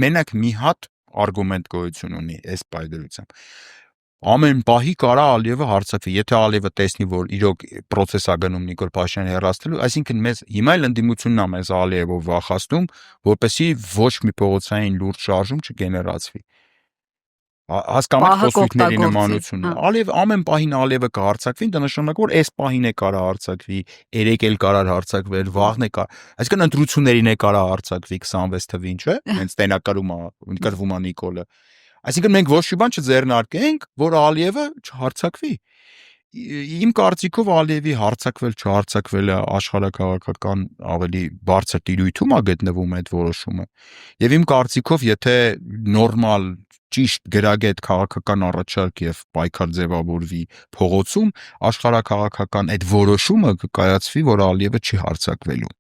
մենակ մի հատ արգումենտ գոյություն ունի այս պայդրությամբ։ Ամեն պահի կարա Ալիևը հարձակվի, եթե Ալիևը տեսնի, որ իրոք process է գնում Նիկոլ Փաշինյանի հեռացնելու, այսինքն մեզ հիմա էլ ընդդիմությունն է մեզ Ալիևով վախացնում, որպեսզի ոչ մի փողոցային լուրջ շարժում չգեներացվի։ Հասկանում եք խոսույթների նմանությունը։ Ալիև ամեն պահին Ալիևը կհարձակվի, դա նշանակում որ այս պահին է կարա հարձակվի, երեք էլ կարա հարձակվել, վաղն է կարա, այսինքն ընտրություններին է կարա հարձակվի 26 թվին, չէ՞։ Հենց տենակարում է, ընկրվում է Նիկոլը։ Այսինքն մենք ոչ մի բան չձեռնարկենք, որ Ալիևը չհարձակվի։ Իմ կարծիքով Ալիևի հարձակվել չհարձակվելը աշխարհակաղակական ավելի բարձր տիրույթում է գտնվում այդ որոշումը։ Եվ իմ կարծիքով, եթե նորմալ ճիշտ գրագետ քաղաքական առաջարկ եւ պայքար ձևավորվի փողոցում, աշխարհակաղակական այդ որոշումը կկայացվի, որ Ալիևը չի հարձակվելու։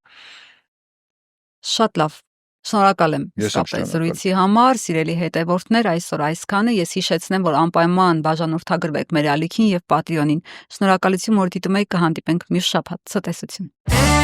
Շատ լավ։ Շնորհակալ եմ իսկապես զրույցի համար, սիրելի հետևորդներ, այսօր այսքանը, ես հիշեցնեմ, որ անպայման բաժանորդագրվեք մեր ալիքին եւ Patreon-ին։ Շնորհակալություն, որ դիտում եք, կհանդիպենք մյուս շաբաթ։ Ցտեսություն։